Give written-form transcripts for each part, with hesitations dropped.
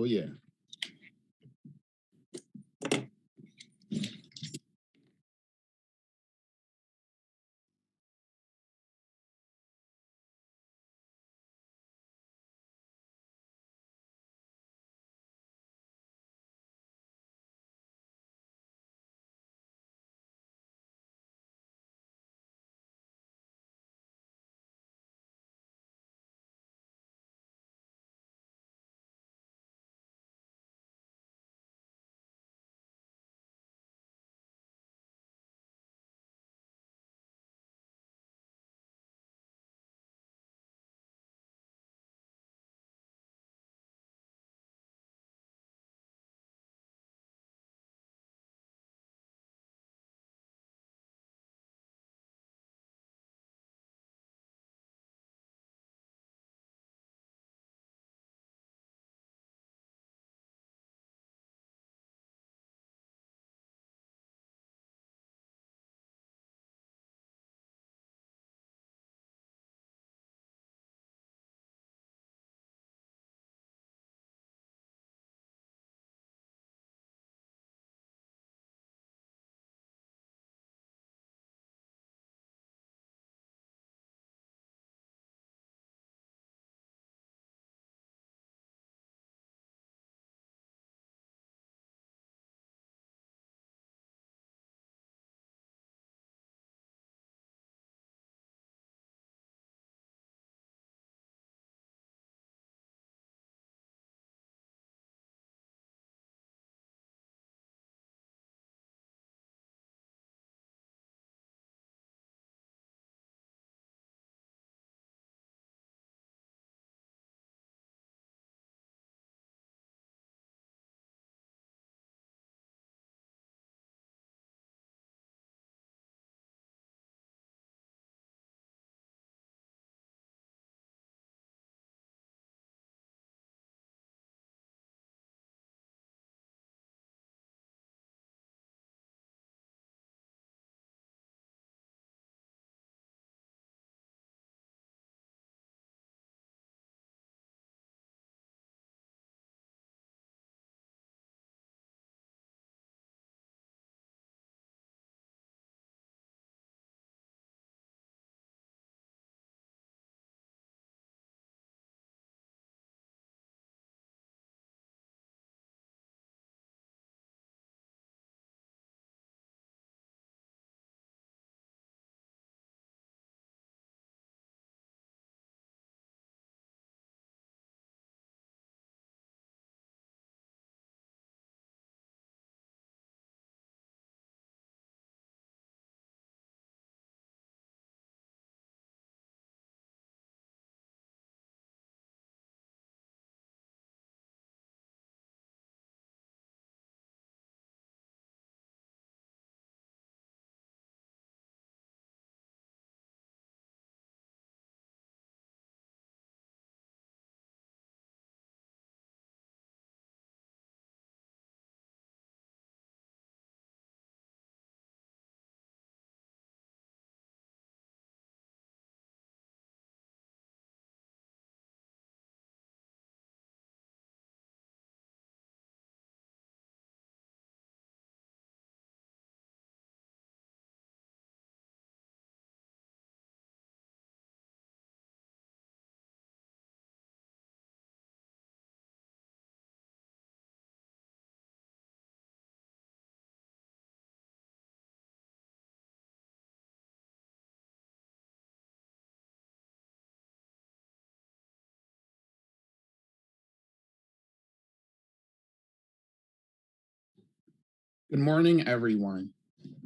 Oh, yeah. Good morning, everyone.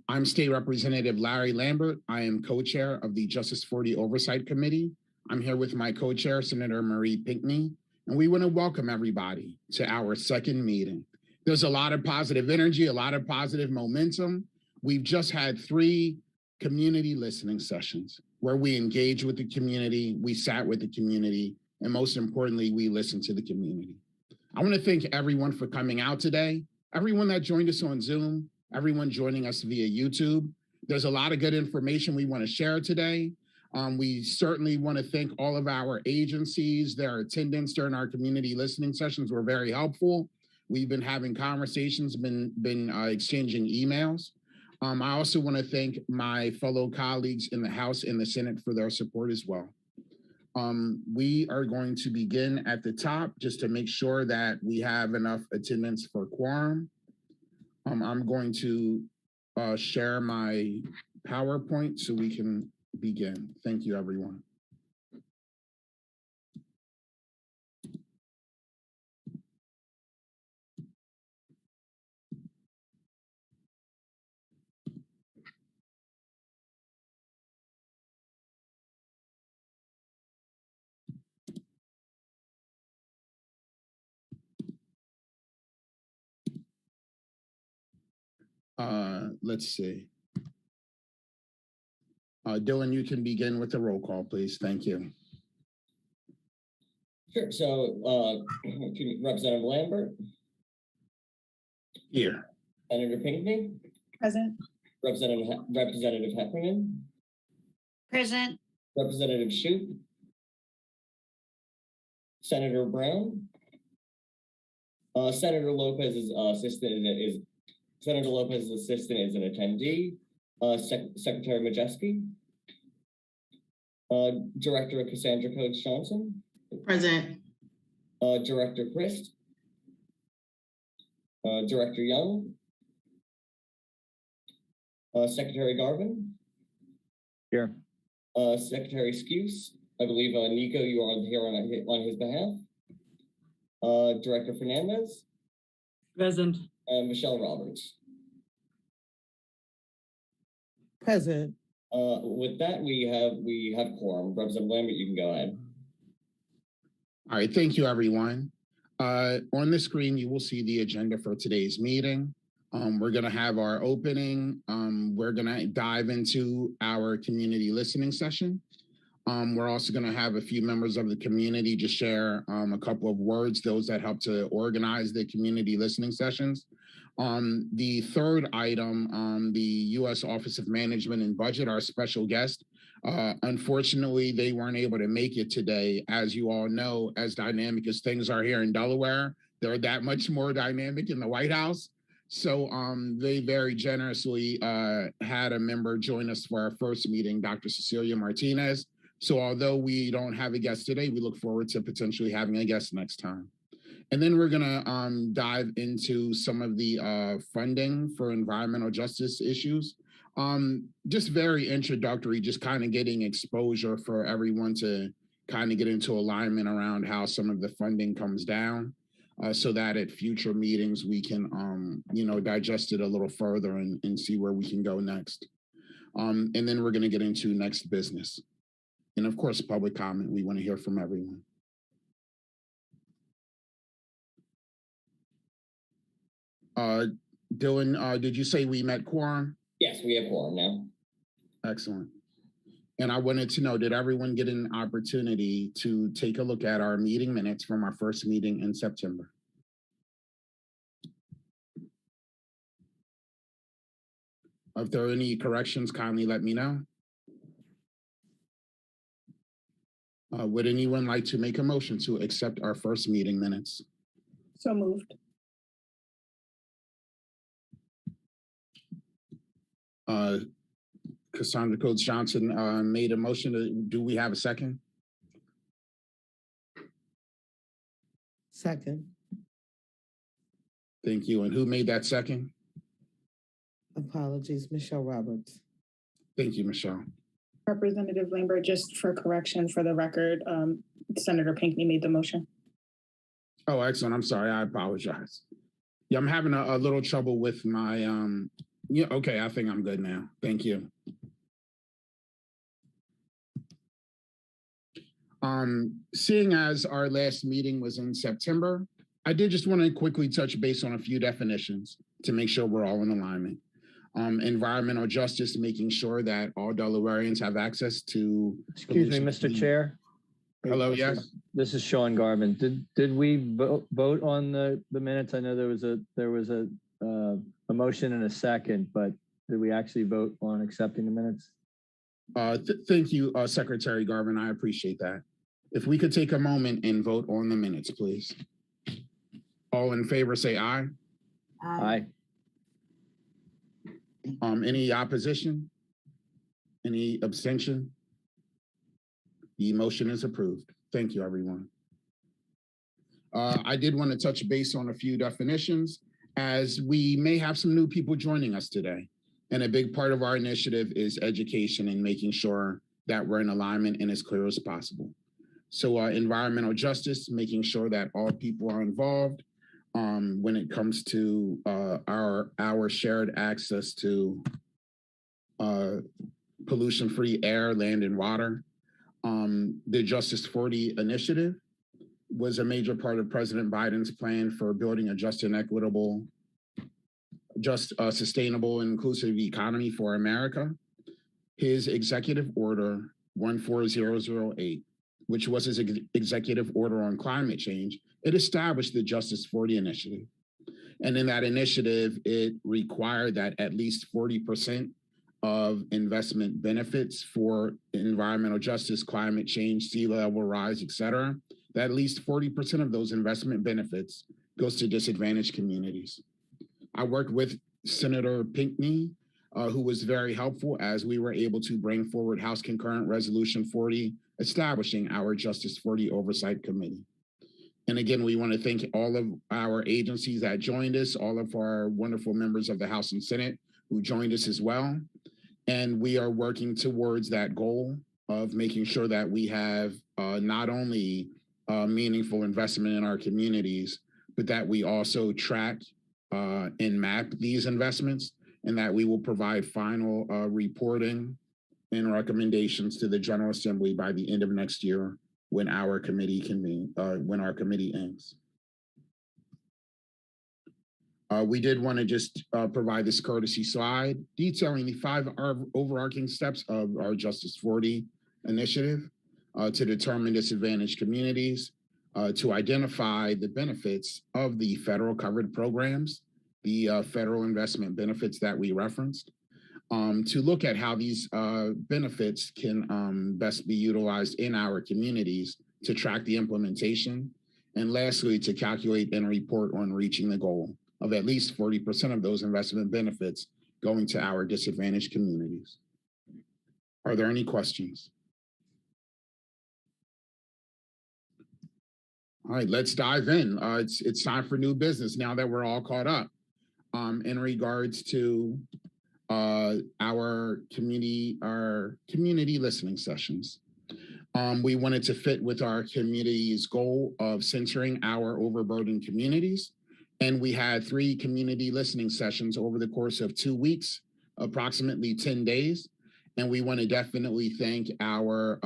I'm State Representative Larry Lambert. I am co-chair of the Justice 40 Oversight Committee. I'm here with my co-chair, Senator Marie Pinckney, and we want to welcome everybody to our second meeting. There's a lot of positive energy, a lot of positive momentum. We've just had 3 community listening sessions where we engaged with the community, we sat with the community, and most importantly, we listened to the community. I want to thank everyone for coming out today, everyone that joined us on Zoom, everyone joining us via YouTube. There's a lot of good information we want to share today. We certainly want to thank all of our agencies. Their attendance during our community listening sessions were very helpful. We've been having conversations, been exchanging emails. I also want to thank my fellow colleagues in the House and the Senate for their support as well. We are going to begin at the top just to make sure that we have enough attendance for quorum. I'm going to share my PowerPoint so we can begin. Thank you, everyone. Let's see. Dylan, you can begin with the roll call, please. Thank you. Sure. So, Representative Lambert? Here. Senator Pinckney? Present. Representative Heffernan? Present. Representative Shoup? Senator Brown? Senator Lopez's assistant is Senator Lopez's assistant is an attendee. Secretary Majeski? Director Cassandra Coates Johnson? Present. Director Christ? Director Young? Secretary Garvin? Here. Secretary Skuse? I believe Nico, you are here on his behalf. Director Fernandez? Present. And Michelle Roberts. Present. With that, we have quorum. Representative Lambert, you can go ahead. All right, thank you, everyone. On the screen, you will see the agenda for today's meeting. We're going to have our opening. We're going to dive into our community listening session. We're also going to have a few members of the community just share a couple of words, those that help to organize the community listening sessions. The third item, the U.S. Office of Management and Budget, our special guest, unfortunately, they weren't able to make it today. As you all know, as dynamic as things are here in Delaware, they're that much more dynamic in the White House. So they very generously had a member join us for our first meeting, Dr. Cecilia Martinez. So although we don't have a guest today, we look forward to potentially having a guest next time. And then we're gonna dive into some of the funding for environmental justice issues. Just very introductory, just kind of getting exposure for everyone to kind of get into alignment around how some of the funding comes down, so that at future meetings we can, digest it a little further and see where we can go next. And then we're gonna get into next business. And of course, public comment. We want to hear from everyone. Dylan, did you say we met quorum? Yes, we have quorum now. Excellent. And I wanted to know, did everyone get an opportunity to take a look at our meeting minutes from our first meeting in September? If there are any corrections, kindly let me know. Would anyone like to make a motion to accept our first meeting minutes? So moved. Cassandra Coates Johnson made a motion. Do we have a second? Second. Thank you. And who made that second? Apologies, Michelle Roberts. Thank you, Michelle. Representative Lambert, just for correction for the record, Senator Pinckney made the motion. Oh, excellent. I'm sorry. I apologize. Yeah, I'm having a little trouble with my, yeah, okay, I think I'm good now. Thank you. Seeing as our last meeting was in September, I did just want to quickly touch base on a few definitions to make sure we're all in alignment. Environmental justice, making sure that all Delawareans have access to. Excuse me, Mr. Chair. Hello, yes. This is Sean Garvin. Did we vote on the minutes? I know there was a motion and a second, but did we actually vote on accepting the minutes? Thank you, Secretary Garvin. I appreciate that. If we could take a moment and vote on the minutes, please. All in favor, say aye. Aye. Any opposition? Any abstention? The motion is approved. Thank you, everyone. I did want to touch base on a few definitions, as we may have some new people joining us today. And a big part of our initiative is education and making sure that we're in alignment and as clear as possible. So environmental justice, making sure that all people are involved when it comes to our shared access to pollution-free air, land, and water. The Justice 40 initiative was a major part of President Biden's plan for building a just and equitable, sustainable and inclusive economy for America. His executive order 14008, which was his executive order on climate change, it established the Justice 40 initiative. And in that initiative, it required that at least 40% of investment benefits for environmental justice, climate change, sea level rise, et cetera, that at least 40% of those investment benefits goes to disadvantaged communities. I worked with Senator Pinckney, who was very helpful as we were able to bring forward House Concurrent Resolution 40, establishing our Justice 40 Oversight Committee. And again, we want to thank all of our agencies that joined us, all of our wonderful members of the House and Senate who joined us as well. And we are working towards that goal of making sure that we have not only meaningful investment in our communities, but that we also track and map these investments, and that we will provide final reporting and recommendations to the General Assembly by the end of next year when our committee when our committee ends. We did want to just provide this courtesy slide detailing the 5 overarching steps of our Justice 40 initiative to determine disadvantaged communities, to identify the benefits of the federal covered programs, the federal investment benefits that we referenced, to look at how these benefits can best be utilized in our communities, to track the implementation, and lastly, to calculate and report on reaching the goal of at least 40% of those investment benefits going to our disadvantaged communities. Are there any questions? All right, let's dive in. It's time for new business now that we're all caught up in regards to our community listening sessions. We wanted to fit with our community's goal of centering our overburdened communities. And we had 3 community listening sessions over the course of 2 weeks, approximately 10 days. And we want to definitely thank our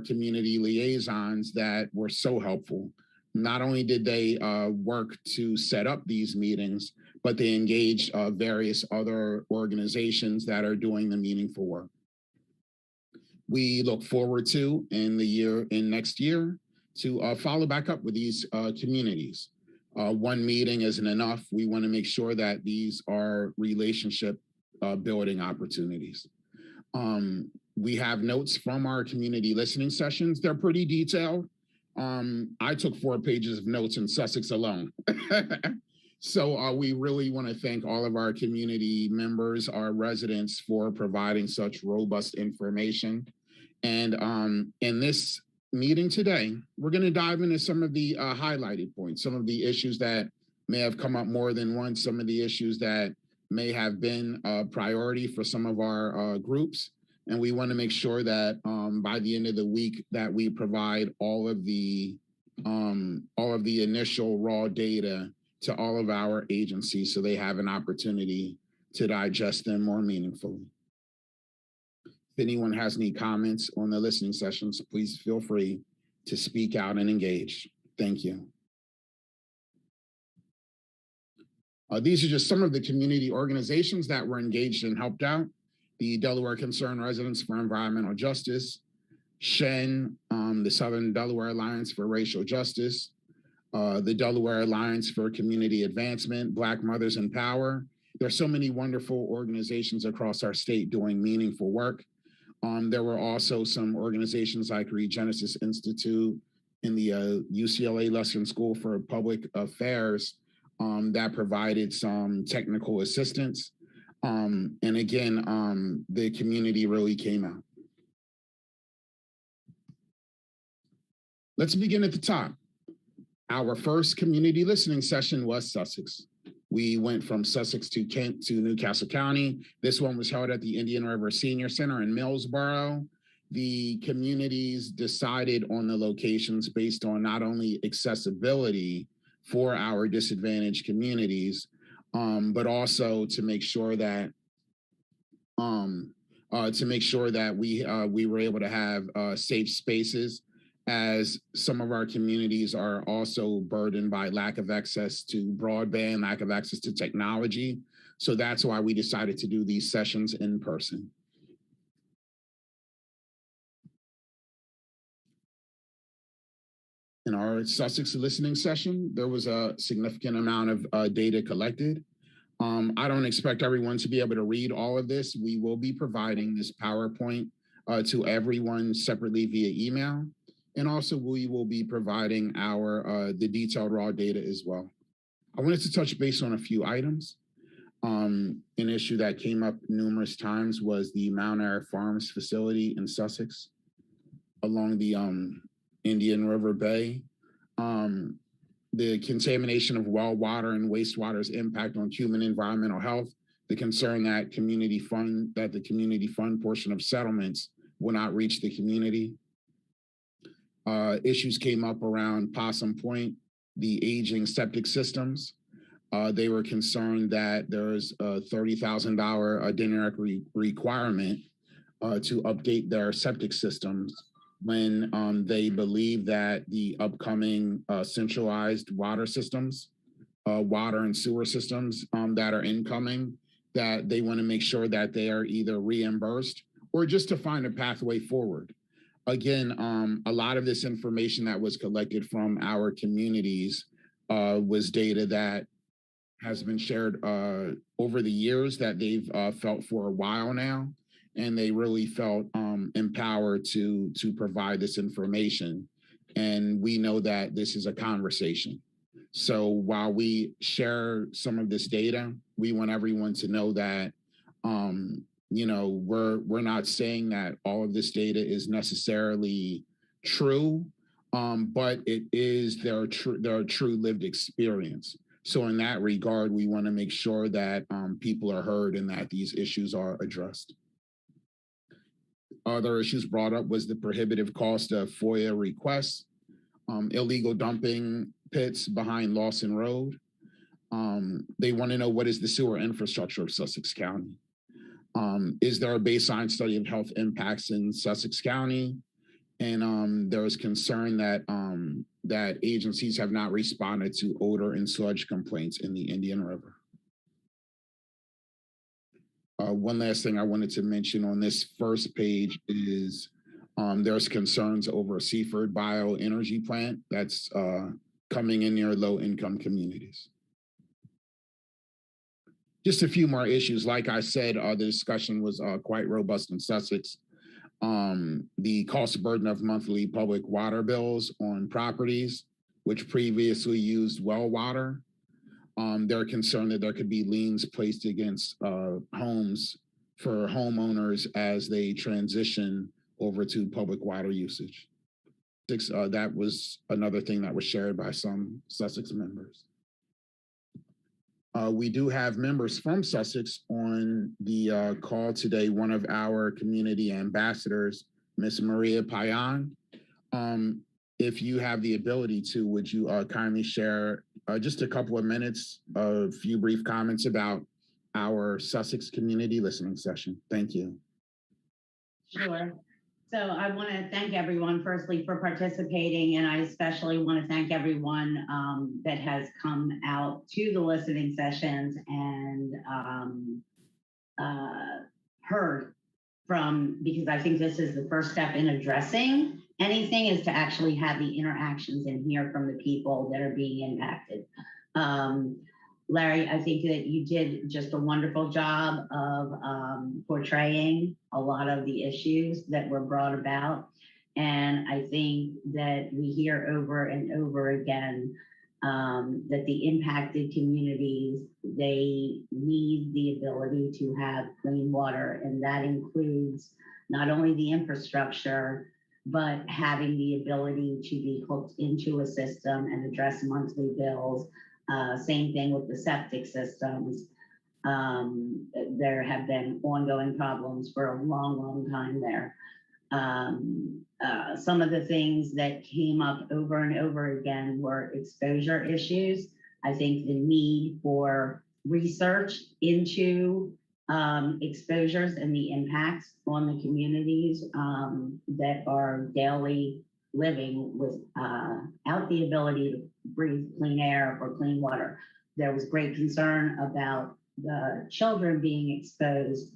community liaisons that were so helpful. Not only did they work to set up these meetings, but they engaged various other organizations that are doing the meaningful work. We look forward to in next year to follow back up with these communities. One meeting isn't enough. We want to make sure that these are relationship building opportunities. We have notes from our community listening sessions. They're pretty detailed. I took 4 pages of notes in Sussex alone. So we really want to thank all of our community members, our residents, for providing such robust information. And in this meeting today, we're going to dive into some of the highlighted points, some of the issues that may have come up more than once, some of the issues that may have been a priority for some of our groups. And we want to make sure that by the end of the week that we provide all of the initial raw data to all of our agencies so they have an opportunity to digest them more meaningfully. If anyone has any comments on the listening sessions, please feel free to speak out and engage. Thank you. These are just some of the community organizations that were engaged and helped out. The Delaware Concerned Residents for Environmental Justice, SHEN, the Southern Delaware Alliance for Racial Justice, the Delaware Alliance for Community Advancement, Black Mothers in Power. There are so many wonderful organizations across our state doing meaningful work. There were also some organizations like Regenesis Institute and the UCLA Lesson School for Public Affairs that provided some technical assistance. And again, the community really came out. Let's begin at the top. Our first community listening session was Sussex. We went from Sussex to Kent to Newcastle County. This one was held at the Indian River Senior Center in Millsboro. The communities decided on the locations based on not only accessibility for our disadvantaged communities, but also to make sure that we were able to have safe spaces, as some of our communities are also burdened by lack of access to broadband, lack of access to technology. So that's why we decided to do these sessions in person. In our Sussex listening session, there was a significant amount of data collected. I don't expect everyone to be able to read all of this. We will be providing this PowerPoint to everyone separately via email. And also we will be providing the detailed raw data as well. I wanted to touch base on a few items. An issue that came up numerous times was the Mount Ayr Farms facility in Sussex along the Indian River Bay. The contamination of well water and wastewater's impact on human environmental health, the concern that the community fund portion of settlements will not reach the community. Issues came up around Possum Point, the aging septic systems. They were concerned that there's a $30,000 dinner requirement to update their septic systems when they believe that the upcoming centralized water systems, water and sewer systems that are incoming, that they want to make sure that they are either reimbursed or just to find a pathway forward. Again, a lot of this information that was collected from our communities was data that has been shared over the years that they've felt for a while now, and they really felt empowered to provide this information. And we know that this is a conversation. So while we share some of this data, we want everyone to know that we're not saying that all of this data is necessarily true, but it is their true lived experience. So in that regard, we want to make sure that people are heard and that these issues are addressed. Other issues brought up was the prohibitive cost of FOIA requests, illegal dumping pits behind Lawson Road. They want to know, what is the sewer infrastructure of Sussex County? Is there a baseline study of health impacts in Sussex County? And there is concern that agencies have not responded to odor and sludge complaints in the Indian River. One last thing I wanted to mention on this first page is there's concerns over a Seaford bioenergy plant that's coming in near low-income communities. Just a few more issues. Like I said, the discussion was quite robust in Sussex. The cost burden of monthly public water bills on properties which previously used well water. They're concerned that there could be liens placed against homes for homeowners as they transition over to public water usage. That was another thing that was shared by some Sussex members. We do have members from Sussex on the call today. One of our community ambassadors, Miss Maria Payan. If you have the ability to, would you kindly share just a couple of minutes, a few brief comments about our Sussex community listening session? Thank you. Sure. So I want to thank everyone firstly for participating, and I especially want to thank everyone that has come out to the listening sessions and heard from, because I think this is the first step in addressing anything, is to actually have the interactions and hear from the people that are being impacted. Larry, I think that you did just a wonderful job of portraying a lot of the issues that were brought about. And I think that we hear over and over again that the impacted communities, they need the ability to have clean water. And that includes not only the infrastructure, but having the ability to be hooked into a system and address monthly bills. Same thing with the septic systems. There have been ongoing problems for a long, long time there. Some of the things that came up over and over again were exposure issues. I think the need for research into exposures and the impacts on the communities that are daily living without the ability to breathe clean air or clean water. There was great concern about the children being exposed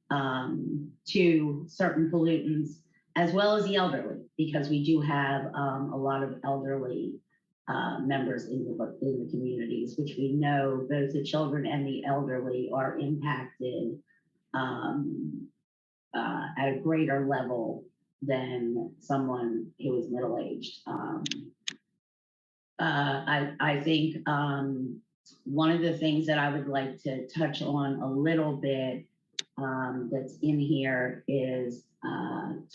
to certain pollutants, as well as the elderly, because we do have a lot of elderly members in the communities, which we know both the children and the elderly are impacted at a greater level than someone who is middle-aged. I think one of the things that I would like to touch on a little bit that's in here is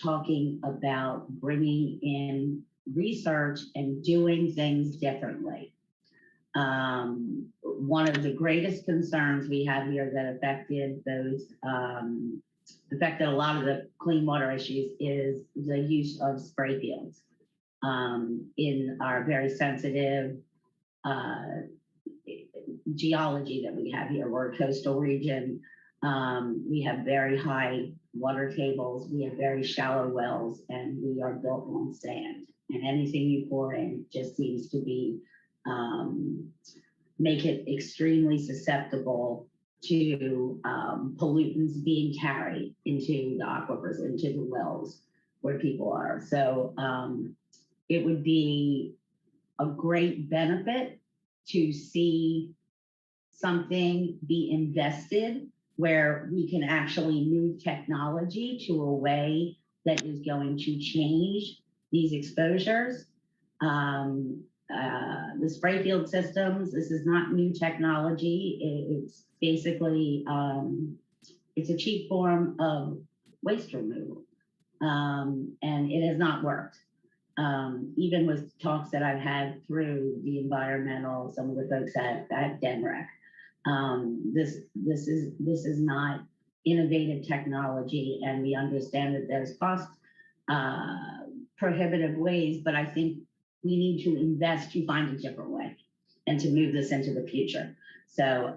talking about bringing in research and doing things differently. One of the greatest concerns we have here that affected a lot of the clean water issues is the use of spray fields in our very sensitive geology that we have here. We're a coastal region. We have very high water tables. We have very shallow wells, and we are built on sand. And anything you pour in just seems to be make it extremely susceptible to pollutants being carried into the aquifers, into the wells where people are. So it would be a great benefit to see something be invested where we can actually move technology to a way that is going to change these exposures. The spray field systems, this is not new technology. It's basically, it's a cheap form of waste removal. And it has not worked. Even with talks that I've had through the environmental, some of the folks at DENREC, this is not innovative technology, and we understand that there's cost prohibitive ways, but I think we need to invest to find a different way and to move this into the future. So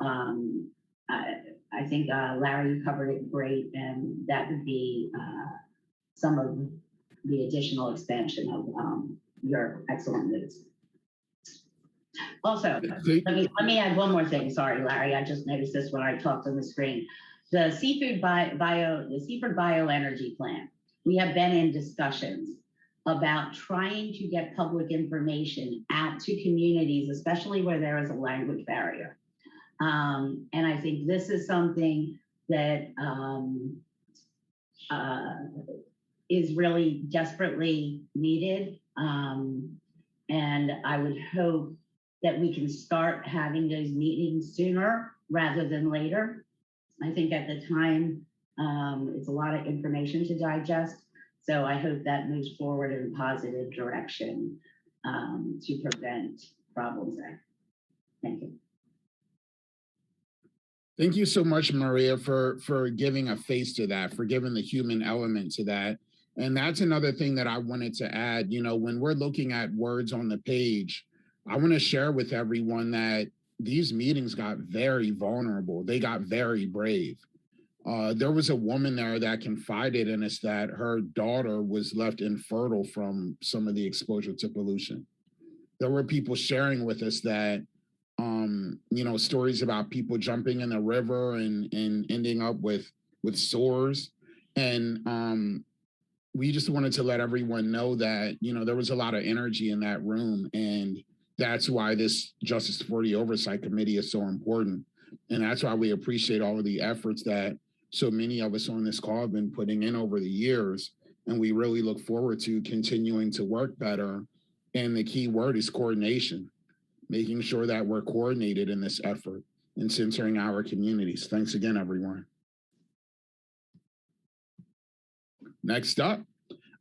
I think Larry, you covered it great, and that would be some of the additional expansion of your excellent news. Also, let me add one more thing. Sorry, Larry, I just noticed this when I talked on the screen. The seafood bioenergy plant. We have been in discussions about trying to get public information out to communities, especially where there is a language barrier. And I think this is something that is really desperately needed. And I would hope that we can start having those meetings sooner rather than later. I think at the time, it's a lot of information to digest. So I hope that moves forward in a positive direction to prevent problems there. Thank you. Thank you so much, Maria, for giving a face to that, for giving the human element to that. And that's another thing that I wanted to add. You know, when we're looking at words on the page, I want to share with everyone that these meetings got very vulnerable. They got very brave. There was a woman there that confided in us that her daughter was left infertile from some of the exposure to pollution. There were people sharing with us that, you know, stories about people jumping in the river and ending up with sores. And we just wanted to let everyone know that, you know, there was a lot of energy in that room. And that's why this Justice 40 Oversight Committee is so important. And that's why we appreciate all of the efforts that so many of us on this call have been putting in over the years. And we really look forward to continuing to work better. And the key word is coordination, making sure that we're coordinated in this effort and centering our communities. Thanks again, everyone. Next up,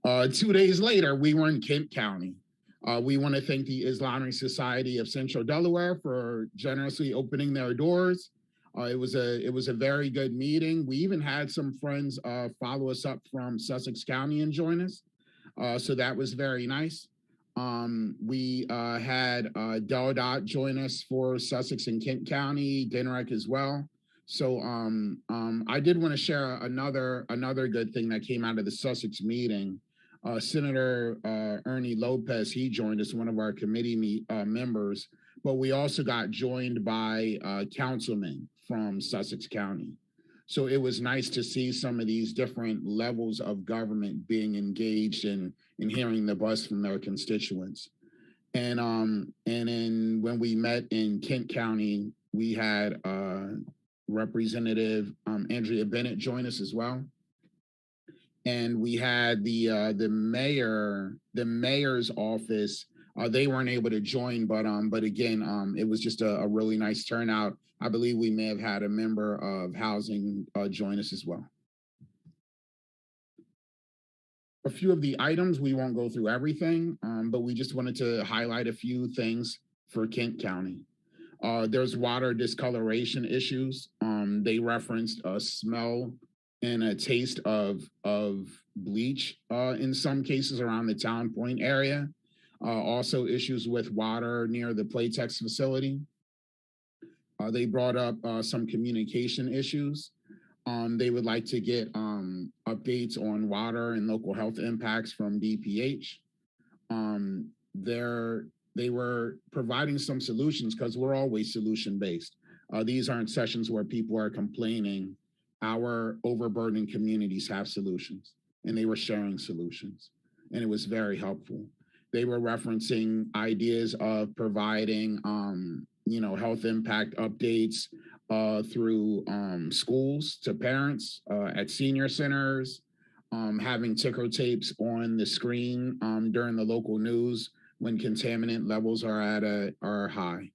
2 days later, we were in Kent County. We want to thank the Islamic Society of Central Delaware for generously opening their doors. It was a very good meeting. We even had some friends follow us up from Sussex County and join us. So that was very nice. We had Del Dot join us for Sussex and Kent County, Denrick as well. So I did want to share another good thing that came out of the Sussex meeting. Senator Ernie Lopez, he joined us, one of our committee members, but we also got joined by councilmen from Sussex County. So it was nice to see some of these different levels of government being engaged in hearing the buzz from their constituents. And then when we met in Kent County, we had Representative Andrea Bennett join us as well. And we had the mayor's office. They weren't able to join, but again, it was just a really nice turnout. I believe we may have had a member of housing join us as well. A few of the items, we won't go through everything, but we just wanted to highlight a few things for Kent County. There's water discoloration issues. They referenced a smell and a taste of bleach in some cases around the Town Point area. Also issues with water near the Playtex facility. They brought up some communication issues. They would like to get updates on water and local health impacts from DPH. They were providing some solutions because we're always solution-based. These aren't sessions where people are complaining. Our overburdened communities have solutions, and they were sharing solutions, and it was very helpful. They were referencing ideas of providing, health impact updates through schools to parents at senior centers, having ticker tapes on the screen during the local news when contaminant levels are high.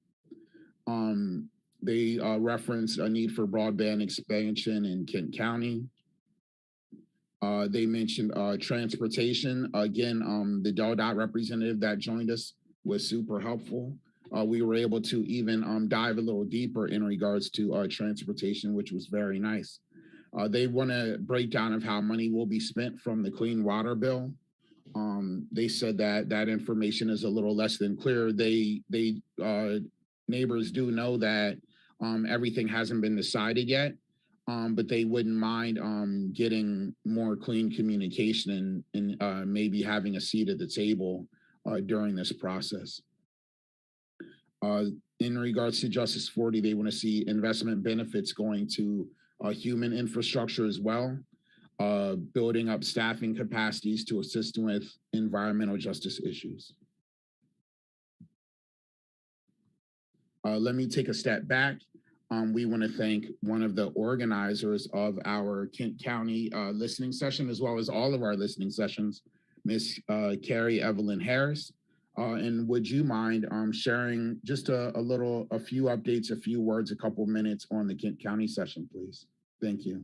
They reference a need for broadband expansion in Kent County. They mentioned transportation. Again, the DODOT representative that joined us was super helpful. We were able to even dive a little deeper in regards to transportation, which was very nice. They want a breakdown of how money will be spent from the clean water bill. They said that information is a little less than clear. Neighbors do know that everything hasn't been decided yet, but they wouldn't mind getting more clean communication and maybe having a seat at the table during this process. In regards to Justice 40, they want to see investment benefits going to human infrastructure as well, building up staffing capacities to assist with environmental justice issues. Let me take a step back. We want to thank one of the organizers of our Kent County listening session, as well as all of our listening sessions, Miss Carrie Evelyn Harris. And would you mind sharing just a few updates, a few words, a couple minutes on the Kent County session, please? Thank you.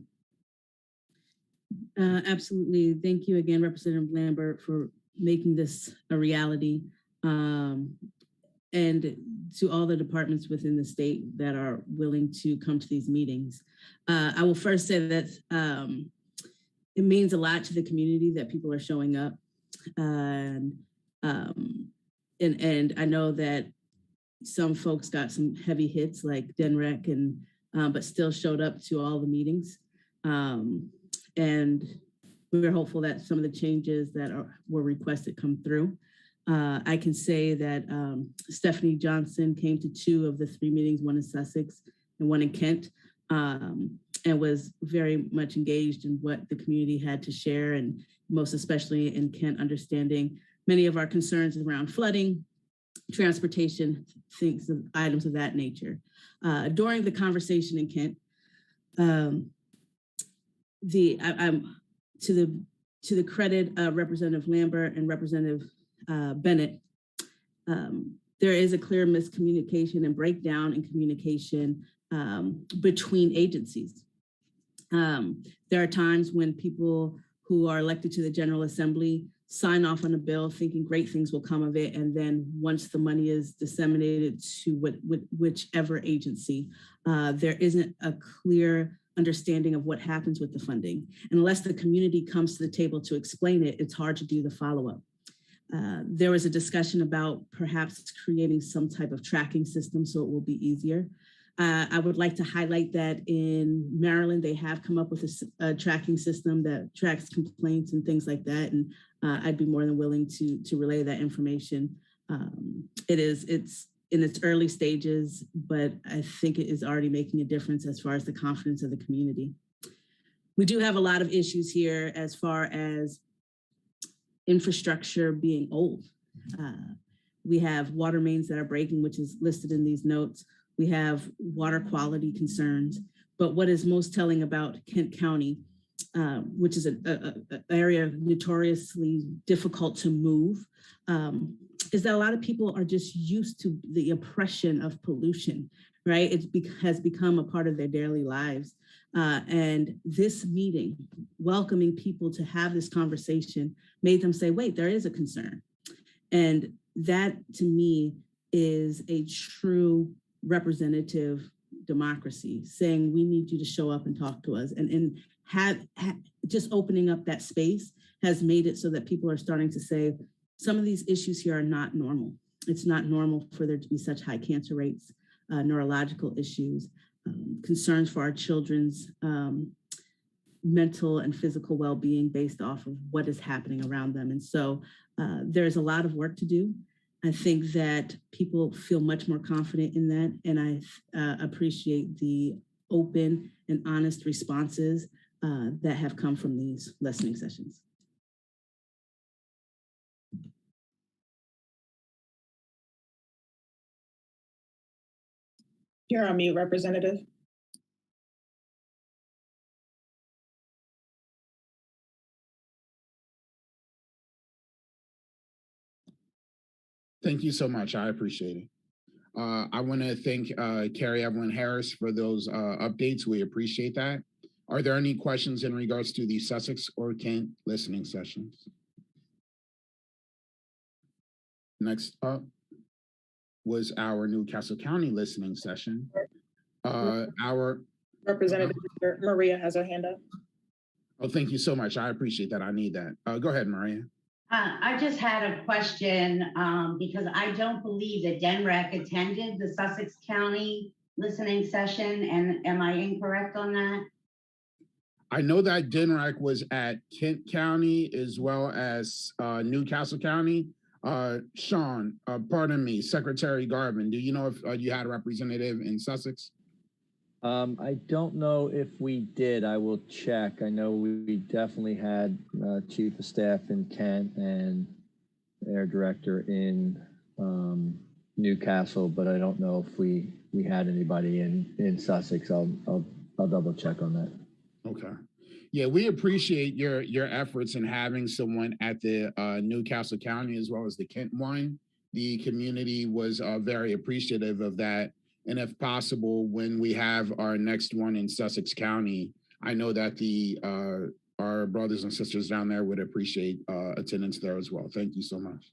Absolutely. Thank you again, Representative Lambert, for making this a reality. And to all the departments within the state that are willing to come to these meetings. I will first say that it means a lot to the community that people are showing up. And I know that some folks got some heavy hits like Denrec, but still showed up to all the meetings. And we're hopeful that some of the changes that were requested come through. I can say that Stephanie Johnson came to 2 of the 3 meetings, one in Sussex and one in Kent, and was very much engaged in what the community had to share, and most especially in Kent, understanding many of our concerns around flooding transportation, things, items of that nature. During the conversation in Kent, I'm to the credit of Representative Lambert and Representative Bennett, there is a clear miscommunication and breakdown in communication between agencies. There are times when people who are elected to the General Assembly sign off on a bill thinking great things will come of it. And then once the money is disseminated to whichever agency, there isn't a clear understanding of what happens with the funding. And unless the community comes to the table to explain it, it's hard to do the follow-up. There was a discussion about perhaps creating some type of tracking system so it will be easier. I would like to highlight that in Maryland, they have come up with a tracking system that tracks complaints and things like that. And I'd be more than willing to relay that information. It's in its early stages, but I think it is already making a difference as far as the confidence of the community. We do have a lot of issues here as far as infrastructure being old. We have water mains that are breaking, which is listed in these notes. We have water quality concerns. But what is most telling about Kent County, which is an area notoriously difficult to move, is that a lot of people are just used to the oppression of pollution, right? It has become a part of their daily lives. And this meeting, welcoming people to have this conversation, made them say, wait, there is a concern. And that, to me, is a true representative democracy, saying we need you to show up and talk to us. And just opening up that space has made it so that people are starting to say, some of these issues here are not normal. It's not normal for there to be such high cancer rates, neurological issues, concerns for our children's mental and physical well-being based off of what is happening around them. And so there's a lot of work to do. I think that people feel much more confident in that. And I appreciate the open and honest responses that have come from these listening sessions. You're on mute, Representative. Thank you so much. I appreciate it. I want to thank Carrie Evelyn Harris for those updates. We appreciate that. Are there any questions in regards to the Sussex or Kent listening sessions? Next up was our Newcastle County listening session. Our Representative Maria has her hand up. Oh, thank you so much. I appreciate that. I need that. Go ahead, Maria. I just had a question because I don't believe that DENREC attended the Sussex County listening session. And am I incorrect on that? I know that DENREC was at Kent County as well as Newcastle County. Sean, pardon me, Secretary Garvin, do you know if you had a representative in Sussex? I don't know if we did. I will check. I know we definitely had Chief of Staff in Kent and Air Director in Newcastle, but I don't know if we had anybody in Sussex. I'll double check on that. Okay. Yeah, we appreciate your efforts in having someone at the Newcastle County as well as the Kent one. The community was very appreciative of that. And if possible, when we have our next one in Sussex County, I know that our brothers and sisters down there would appreciate attendance there as well. Thank you so much.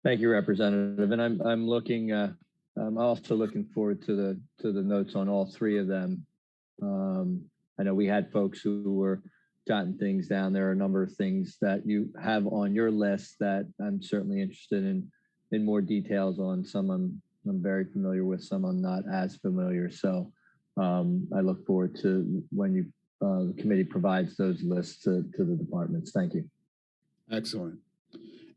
Thank you, Representative. And I'm looking. I'm also looking forward to the notes on all three of them. I know we had folks who were jotting things down. There are a number of things that you have on your list that I'm certainly interested in more details on. Some I'm very familiar with, some I'm not as familiar. So I look forward to when the committee provides those lists to the departments. Thank you. Excellent.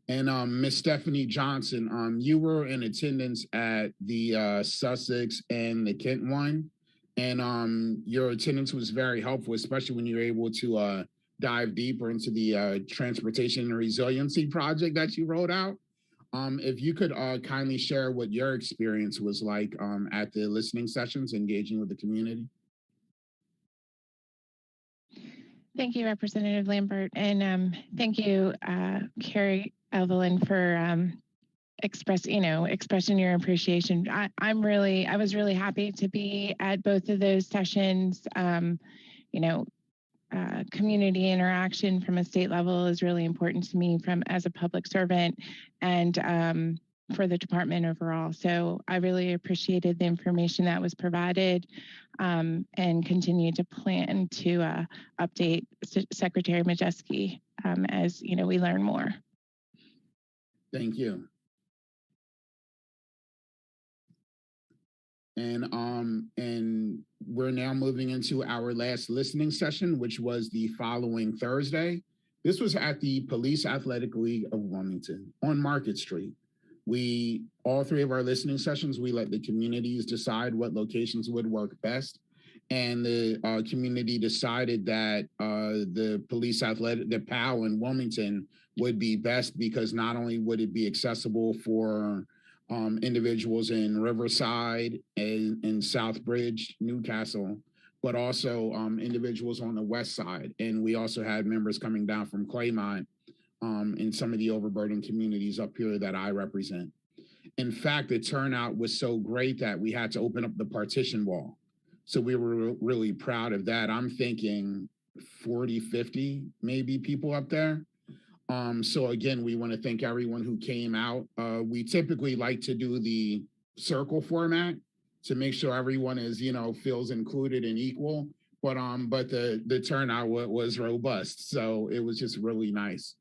And Ms. Stephanie Johnson, you were in attendance at the Sussex and the Kent one. And your attendance was very helpful, especially when you were able to dive deeper into the transportation and resiliency project that you rolled out. If you could kindly share what your experience was like at the listening sessions, engaging with the community. Thank you, Representative Lambert, and thank you, Carrie Evelyn, for expressing your appreciation. I was really happy to be at both of those sessions. Community interaction from a state level is really important to me as a public servant and for the department overall. So I really appreciated the information that was provided and continue to plan to update Secretary Majeski as we learn more. Thank you. And we're now moving into our last listening session, which was the following Thursday. This was at the Police Athletic League of Wilmington on Market Street. All three of our listening sessions, we let the communities decide what locations would work best. And the community decided that the PAL in Wilmington would be best because not only would it be accessible for individuals in Riverside and in Southbridge, Newcastle, but also individuals on the west side. And we also had members coming down from Claymont in some of the overburdened communities up here that I represent. In fact, the turnout was so great that we had to open up the partition wall. So we were really proud of that. I'm thinking 40, 50 maybe people up there. So again, we want to thank everyone who came out. We typically like to do the circle format to make sure everyone is, feels included and equal. But the turnout was robust, so it was just really nice.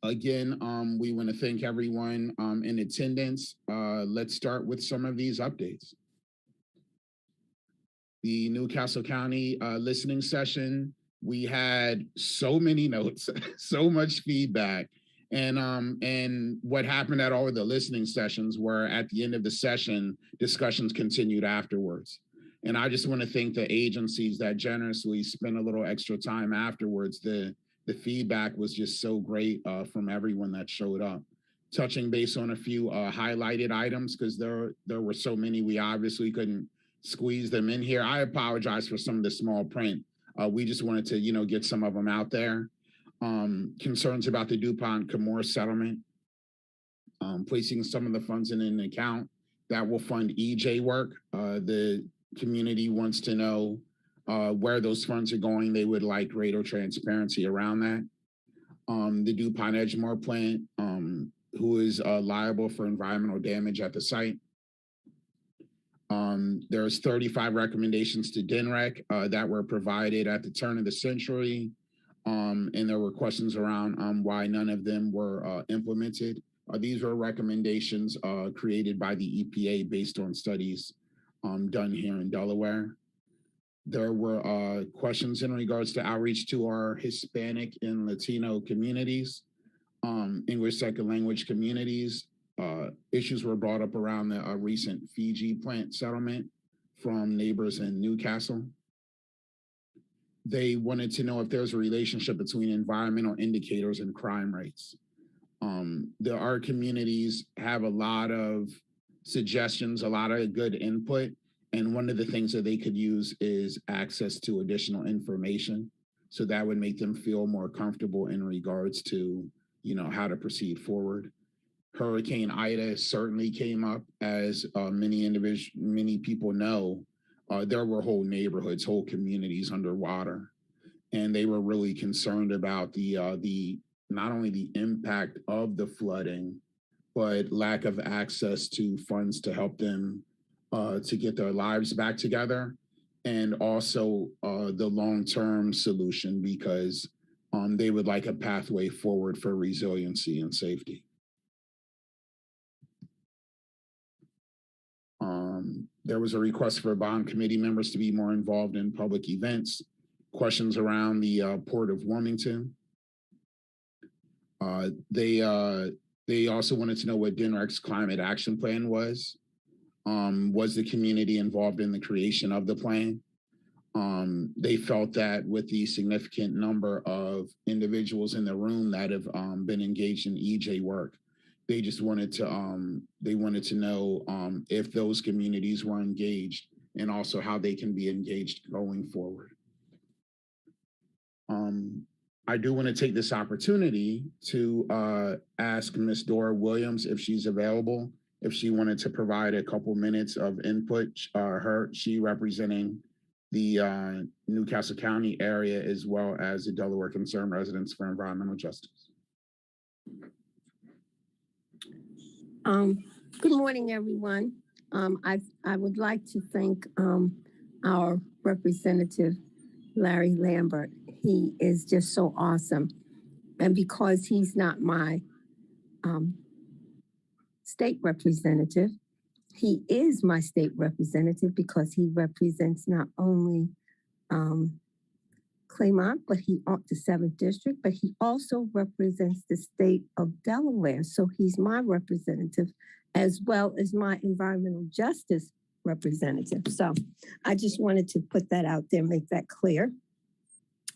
Again, we want to thank everyone in attendance. Let's start with some of these updates. The Newcastle County listening session. We had so many notes, so much feedback. And what happened at all of the listening sessions were at the end of the session, discussions continued afterwards. And I just want to thank the agencies that generously spent a little extra time afterwards. The feedback was just so great from everyone that showed up. Touching base on a few highlighted items, because there were so many, we obviously couldn't squeeze them in here. I apologize for some of the small print. We just wanted to, get some of them out there. Concerns about the DuPont Camorra settlement, placing some of the funds in an account that will fund EJ work. The community wants to know where those funds are going. They would like greater transparency around that. The DuPont Edgemoor plant, who is liable for environmental damage at the site. There's 35 recommendations to DNREC that were provided at the turn of the century. And there were questions around why none of them were implemented. These were recommendations created by the EPA based on studies done here in Delaware. There were questions in regards to outreach to our Hispanic and Latino communities, English second language communities. Issues were brought up around the recent Fiji plant settlement from neighbors in Newcastle. They wanted to know if there's a relationship between environmental indicators and crime rates. Our communities have a lot of suggestions, a lot of good input. And one of the things that they could use is access to additional information. So that would make them feel more comfortable in regards to, how to proceed forward. Hurricane Ida certainly came up, as many people know. There were whole neighborhoods, whole communities underwater, and they were really concerned about the not only the impact of the flooding, but lack of access to funds to help them to get their lives back together, and also the long-term solution, because they would like a pathway forward for resiliency and safety. There was a request for bond committee members to be more involved in public events, questions around the Port of Wilmington. They also wanted to know what DNREC's climate action plan was. Was the community involved in the creation of the plan? They felt that with the significant number of individuals in the room that have been engaged in EJ work, they just wanted to know if those communities were engaged and also how they can be engaged going forward. I do want to take this opportunity to ask Ms. Dora Williams if she's available, if she wanted to provide a couple minutes of input. She representing the Newcastle County area as well as the Delaware Concerned Residents for Environmental Justice. Good morning, everyone. I would like to thank our representative, Larry Lambert. He is just so awesome. And because he's not my state representative, he is my state representative because he represents not only Claymont, but the 7th District, but he also represents the state of Delaware. So he's my representative as well as my environmental justice representative. So I just wanted to put that out there, make that clear.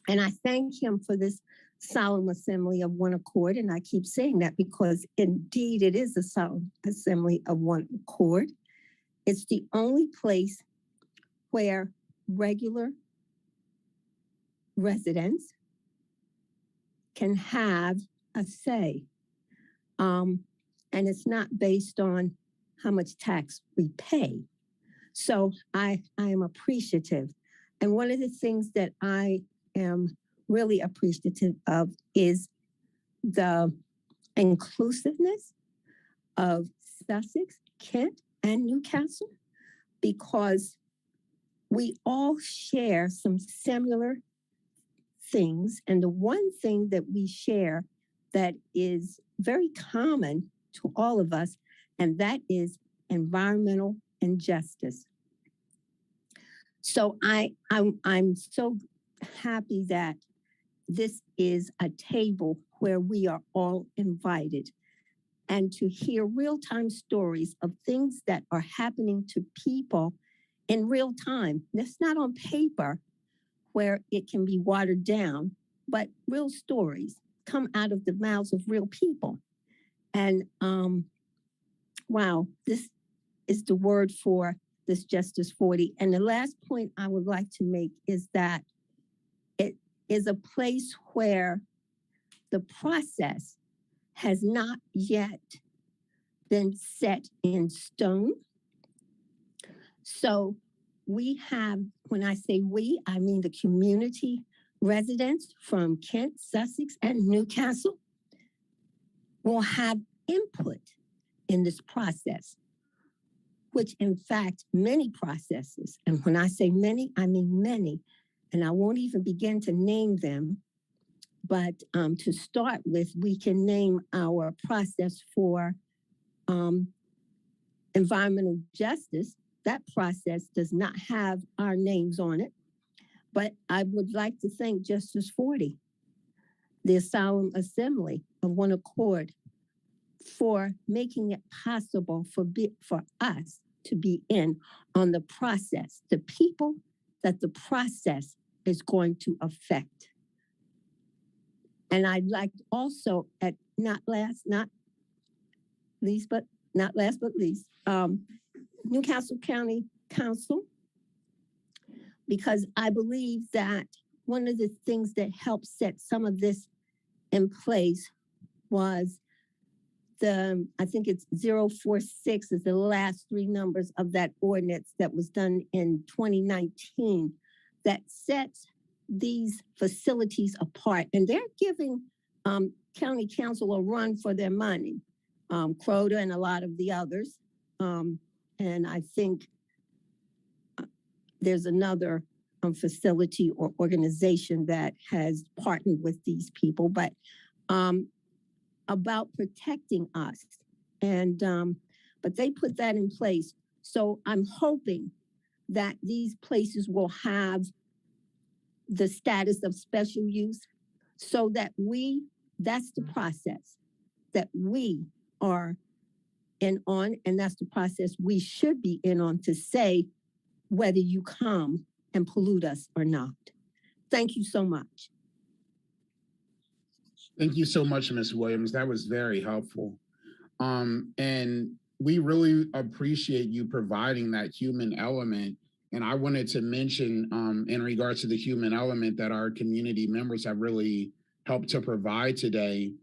And I thank him for this solemn assembly of one accord. And I keep saying that because indeed it is a solemn assembly of one accord. It's the only place where regular residents can have a say. And it's not based on how much tax we pay. So I am appreciative. And one of the things that I am really appreciative of is the inclusiveness of Sussex, Kent, and Newcastle, because we all share some similar things. And the one thing that we share that is very common to all of us, and that is environmental injustice. So I'm so happy that this is a table where we are all invited and to hear real-time stories of things that are happening to people in real time. That's not on paper where it can be watered down, but real stories come out of the mouths of real people. And wow, this is the word for this Justice 40. And the last point I would like to make is that it is a place where the process has not yet been set in stone. So we have, when I say we, I mean the community residents from Kent, Sussex, and Newcastle will have input in this process, which in fact, many processes, and when I say many, I mean many, and I won't even begin to name them, but to start with, we can name our process for environmental justice. That process does not have our names on it, but I would like to thank Justice 40, the solemn assembly of one accord, for making it possible for us to be in on the process, the people that the process is going to affect. And I'd like also, at not last but least, Newcastle County Council, because I believe that one of the things that helped set some of this in place was I think it's 046 is the last three numbers of that ordinance that was done in 2019 that sets these facilities apart. And they're giving county council a run for their money, Crota and a lot of the others. And I think there's another facility or organization that has partnered with these people, but about protecting us. And but they put that in place. So I'm hoping that these places will have the status of special use so that that's the process that we are in on, and that's the process we should be in on to say whether you come and pollute us or not. Thank you so much. Thank you so much, Ms. Williams. That was very helpful. And we really appreciate you providing that human element. And I wanted to mention in regards to the human element that our community members have really helped to provide today.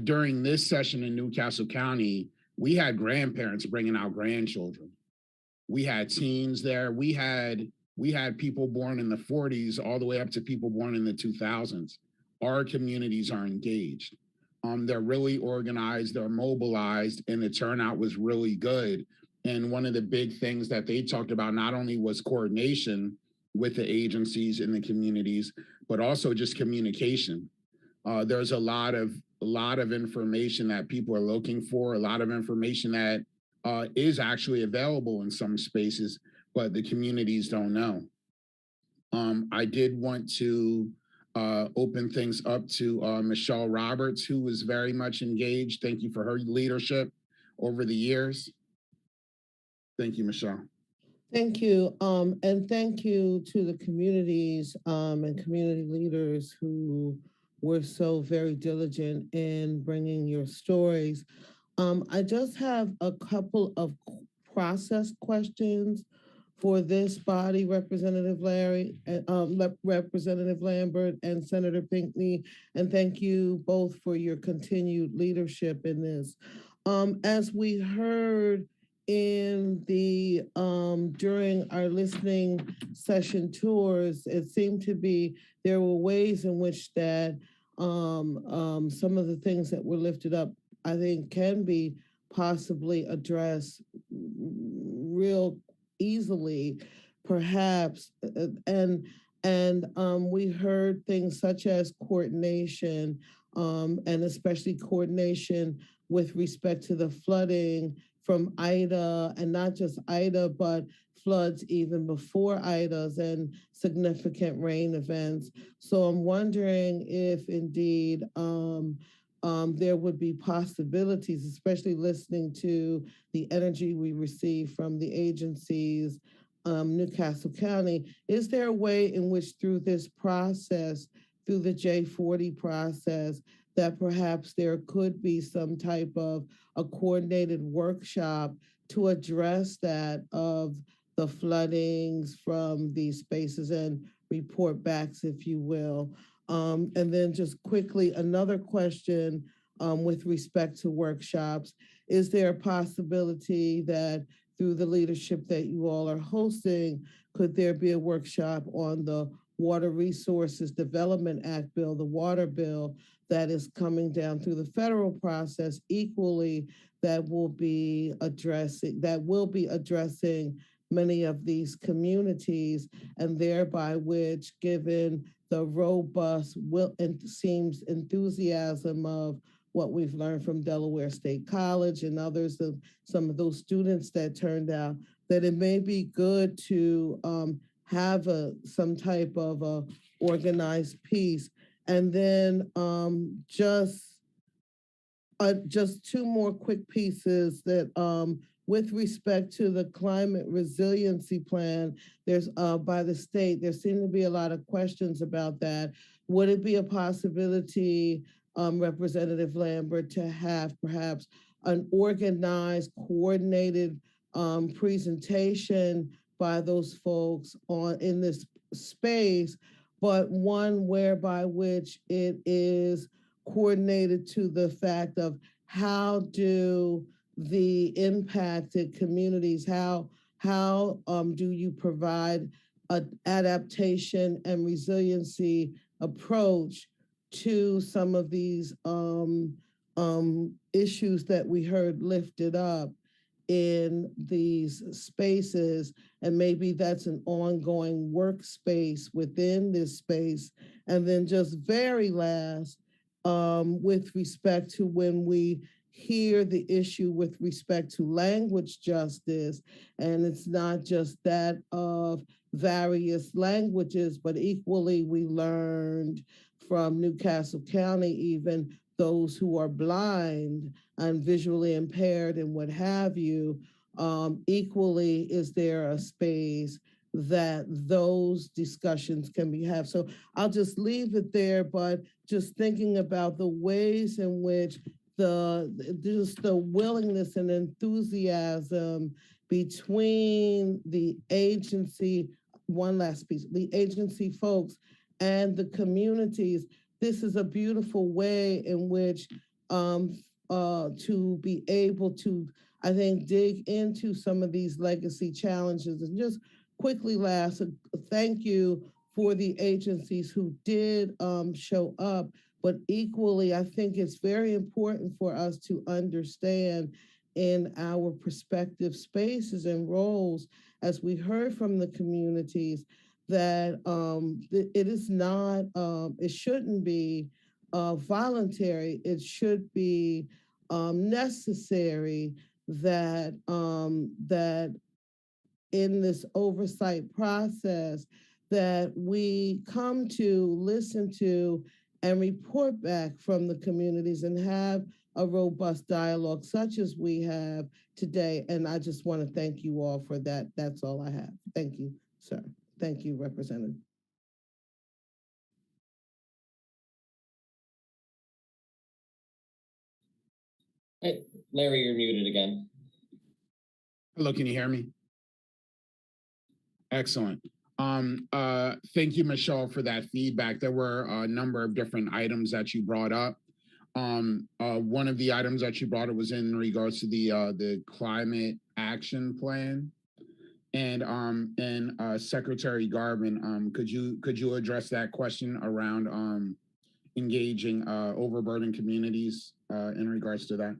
During this session in Newcastle County, we had grandparents bringing out grandchildren. We had teens there. We had people born in the 40s all the way up to people born in the 2000s. Our communities are engaged. They're really organized, they're mobilized, and the turnout was really good. And one of the big things that they talked about not only was coordination with the agencies in the communities, but also just communication. There's a lot of information that people are looking for, a lot of information that is actually available in some spaces, but the communities don't know. I did want to open things up to Michelle Roberts, who was very much engaged. Thank you for her leadership over the years. Thank you, Michelle. Thank you. And thank you to the communities and community leaders who were so very diligent in bringing your stories. I just have a couple of process questions for this body, Representative Representative Lambert and Senator Pinckney, and thank you both for your continued leadership in this. As we heard in the during our listening session tours, it seemed to be there were ways in which that some of the things that were lifted up, I think, can be possibly addressed real easily, perhaps, and we heard things such as coordination, and especially coordination with respect to the flooding from Ida, and not just Ida, but floods even before Ida's and significant rain events. So I'm wondering if indeed there would be possibilities, especially listening to the energy we receive from the agencies, Newcastle County. Is there a way in which through this process, through the J40 process, that perhaps there could be some type of a coordinated workshop to address that of the floodings from these spaces and report backs, if you will? And then just quickly, another question with respect to workshops. Is there a possibility that through the leadership that you all are hosting, could there be a workshop on the Water Resources Development Act bill, the water bill that is coming down through the federal process equally, that will be addressing many of these communities, and thereby which, given the robust seems enthusiasm of what we've learned from Delaware State College and others, of some of those students that turned out, that it may be good to have some type of a organized piece. And then just two more quick pieces that with respect to the climate resiliency plan, there's by the state, there seem to be a lot of questions about that. Would it be a possibility, Representative Lambert, to have perhaps an organized, coordinated presentation by those folks in this space, but one whereby which it is coordinated to the fact of how do the impacted communities, how do you provide an adaptation and resiliency approach to some of these issues that we heard lifted up in these spaces, and maybe that's an ongoing workspace within this space. And then just very last, with respect to when we hear the issue with respect to language justice, and it's not just that of various languages, but equally we learned from Newcastle County, even those who are blind and visually impaired and what have you. Equally, is there a space that those discussions can be had. So I'll just leave it there, but just thinking about the ways in which just the willingness and enthusiasm between the agency, one last piece, the agency folks and the communities. This is a beautiful way in which to be able to, I think, dig into some of these legacy challenges. And just quickly last, thank you for the agencies who did show up, but equally, I think it's very important for us to understand in our prospective spaces and roles, as we heard from the communities, that it is not, it shouldn't be voluntary, it should be necessary that that in this oversight process that we come to listen to and report back from the communities and have a robust dialogue such as we have today. And I just want to thank you all for that. That's all I have. Thank you, sir. Thank you, Representative. Hey, Larry, you're muted again. Hello, can you hear me? Excellent. Thank you, Michelle, for that feedback. There were a number of different items that you brought up. One of the items that you brought up was in regards to the climate action plan. And Secretary Garvin, could you address that question around engaging overburdened communities in regards to that?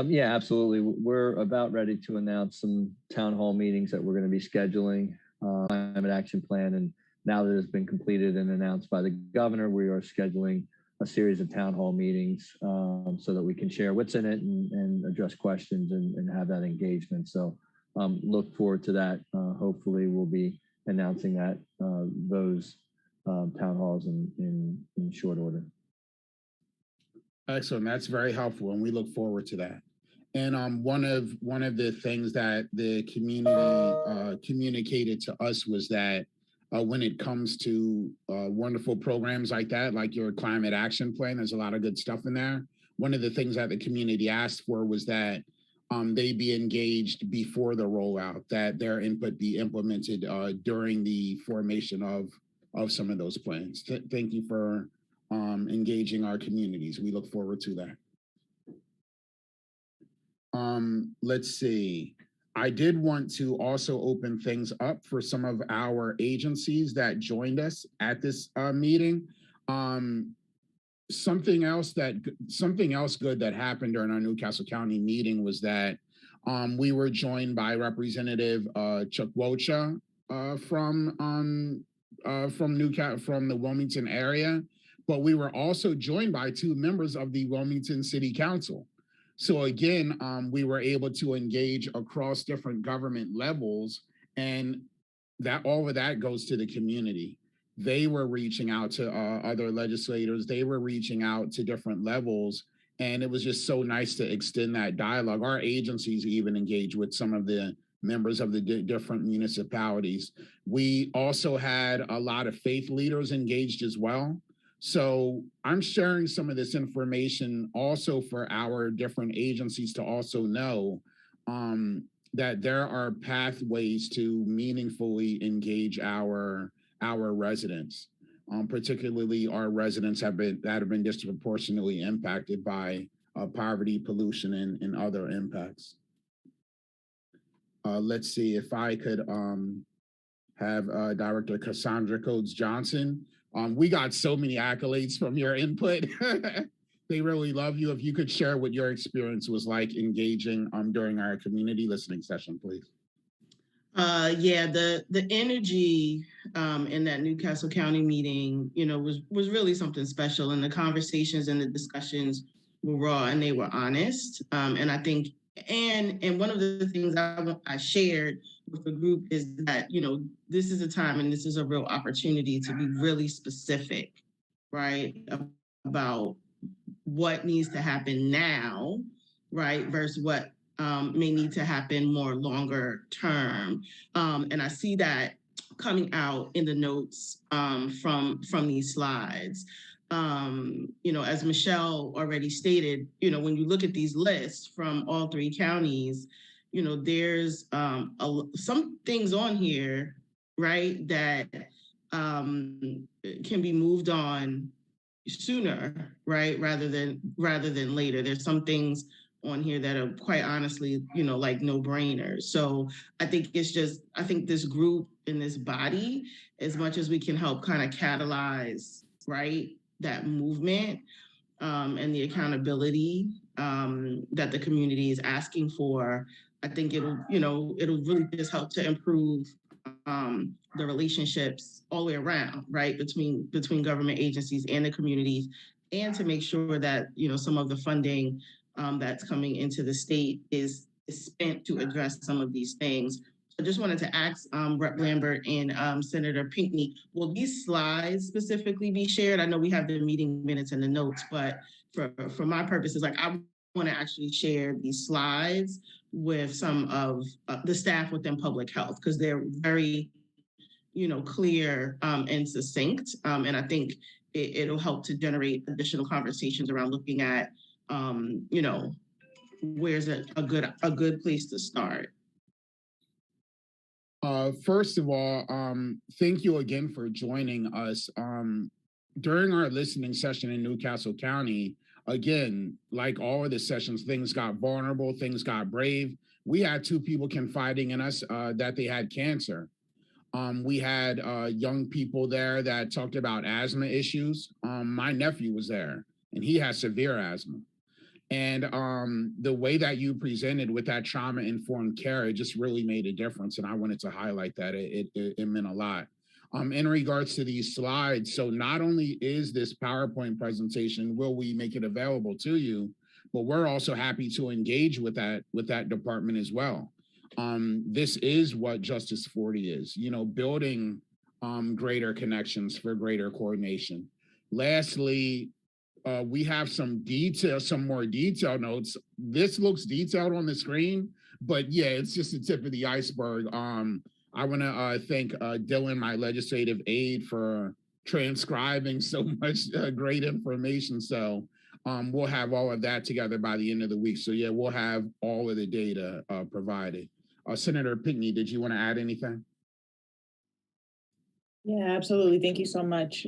Yeah, absolutely. We're about ready to announce some town hall meetings that we're going to be scheduling, climate action plan. And now that it's been completed and announced by the governor, we are scheduling a series of town hall meetings so that we can share what's in it and address questions and have that engagement. So look forward to that. Hopefully we'll be announcing that those town halls in short order. Excellent. That's very helpful, and we look forward to that. And one of the things that the community communicated to us was that when it comes to wonderful programs like that, like your climate action plan, there's a lot of good stuff in there. One of the things that the community asked for was that they be engaged before the rollout, that their input be implemented during the formation of some of those plans. Thank you for engaging our communities. We look forward to that. Let's see. I did want to also open things up for some of our agencies that joined us at this meeting. Something else good that happened during our Newcastle County meeting was that we were joined by Representative Chukwocha from the Wilmington area, but we were also joined by 2 members of the Wilmington City Council. So again, we were able to engage across different government levels, and that all of that goes to the community. They were reaching out to other legislators. They were reaching out to different levels, and it was just so nice to extend that dialogue. Our agencies even engaged with some of the members of the different municipalities. We also had a lot of faith leaders engaged as well. So I'm sharing some of this information also for our different agencies to also know that there are pathways to meaningfully engage our residents, particularly our residents that have been disproportionately impacted by poverty, pollution, and other impacts. Let's see if I could have Director Cassandra Coates Johnson. We got so many accolades from your input. They really love you. If you could share what your experience was like engaging during our community listening session, please. Yeah, the energy in that Newcastle County meeting, was really something special, and the conversations and the discussions were raw and they were honest. And I think, and one of the things I shared with the group is that, this is a time and this is a real opportunity to be really specific, right, about what needs to happen now, right, versus what may need to happen more longer term. And I see that coming out in the notes from these slides. As Michelle already stated, when you look at these lists from all three counties, there's some things on here, right, that can be moved on sooner, right, rather than later. There's some things on here that are quite honestly, like no brainers. So I think this group in this body, as much as we can help kind of catalyze, right, that movement and the accountability that the community is asking for, I think it'll really just help to improve the relationships all the way around, right, between government agencies and the communities, and to make sure that some of the funding that's coming into the state is spent to address some of these things. I just wanted to ask Rep. Lambert and Senator Pinckney, will these slides specifically be shared? I know we have the meeting minutes and the notes, but for my purposes, like I want to actually share these slides with some of the staff within public health, because they're very, clear and succinct. And I think it'll help to generate additional conversations around looking at, where's a good place to start. First of all, thank you again for joining us. During our listening session in Newcastle County, again, like all of the sessions, things got vulnerable, things got brave. We had 2 people confiding in us that they had cancer. We had young people there that talked about asthma issues. My nephew was there, and he has severe asthma. And the way that you presented with that trauma-informed care, it just really made a difference. And I wanted to highlight that. It meant a lot. In regards to these slides, so not only is this PowerPoint presentation, will we make it available to you, but we're also happy to engage with that department as well. This is what Justice 40 is, building greater connections for greater coordination. Lastly, we have some more detailed notes. This looks detailed on the screen, but yeah, it's just the tip of the iceberg. I want to thank Dylan, my legislative aide, for transcribing so much great information. So we'll have all of that together by the end of the week. So yeah, we'll have all of the data provided. Senator Pinckney, did you want to add anything? Yeah, absolutely. Thank you so much.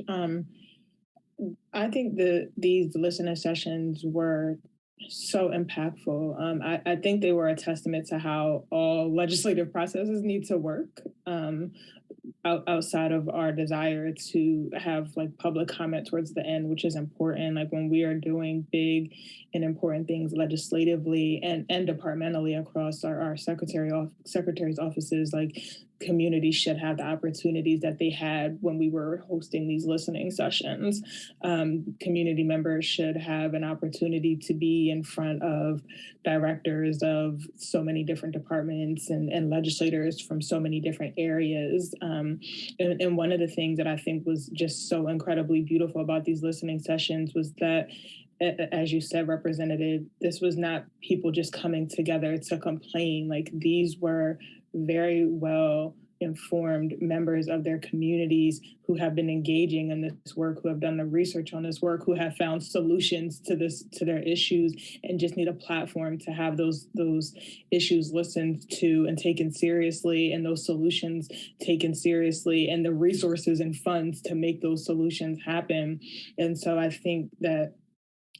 I think these listener sessions were so impactful. I think they were a testament to how all legislative processes need to work. Outside of our desire to have like public comment towards the end, which is important. Like when we are doing big and important things legislatively and departmentally across our secretary's offices, like communities should have the opportunities that they had when we were hosting these listening sessions. Community members should have an opportunity to be in front of directors of so many different departments and legislators from so many different areas. And one of the things that I think was just so incredibly beautiful about these listening sessions was that, as you said, Representative, this was not people just coming together to complain. Like these were very well informed members of their communities who have been engaging in this work, who have done the research on this work, who have found solutions to their issues, and just need a platform to have those issues listened to and taken seriously, and those solutions taken seriously, and the resources and funds to make those solutions happen. And so I think that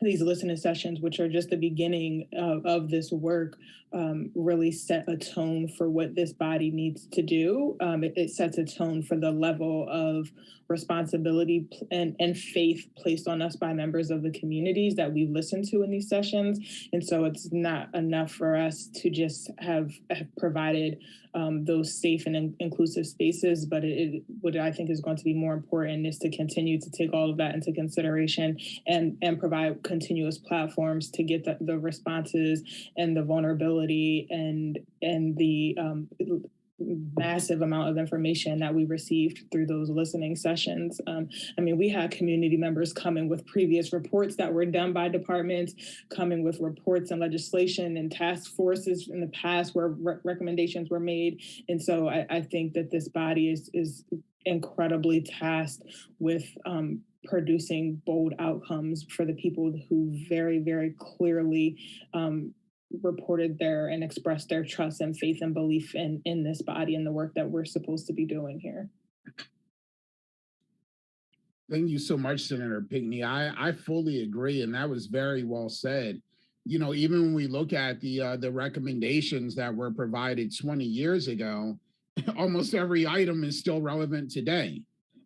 these listening sessions, which are just the beginning of this work, really set a tone for what this body needs to do. It sets a tone for the level of responsibility and faith placed on us by members of the communities that we've listened to in these sessions. And so it's not enough for us to just have provided those safe and inclusive spaces, but what I think is going to be more important is to continue to take all of that into consideration and provide continuous platforms to get the responses and the vulnerability and the massive amount of information that we received through those listening sessions. I mean, we had community members coming with previous reports that were done by departments, coming with reports and legislation and task forces in the past where recommendations were made. And so I think that this body is incredibly tasked with producing bold outcomes for the people who very, very clearly reported their and expressed their trust and faith and belief in this body and the work that we're supposed to be doing here. Thank you so much, Senator Pinckney. I fully agree, and that was very well said. You know, even when we look at the recommendations that were provided 20 years ago, almost every item is still relevant today.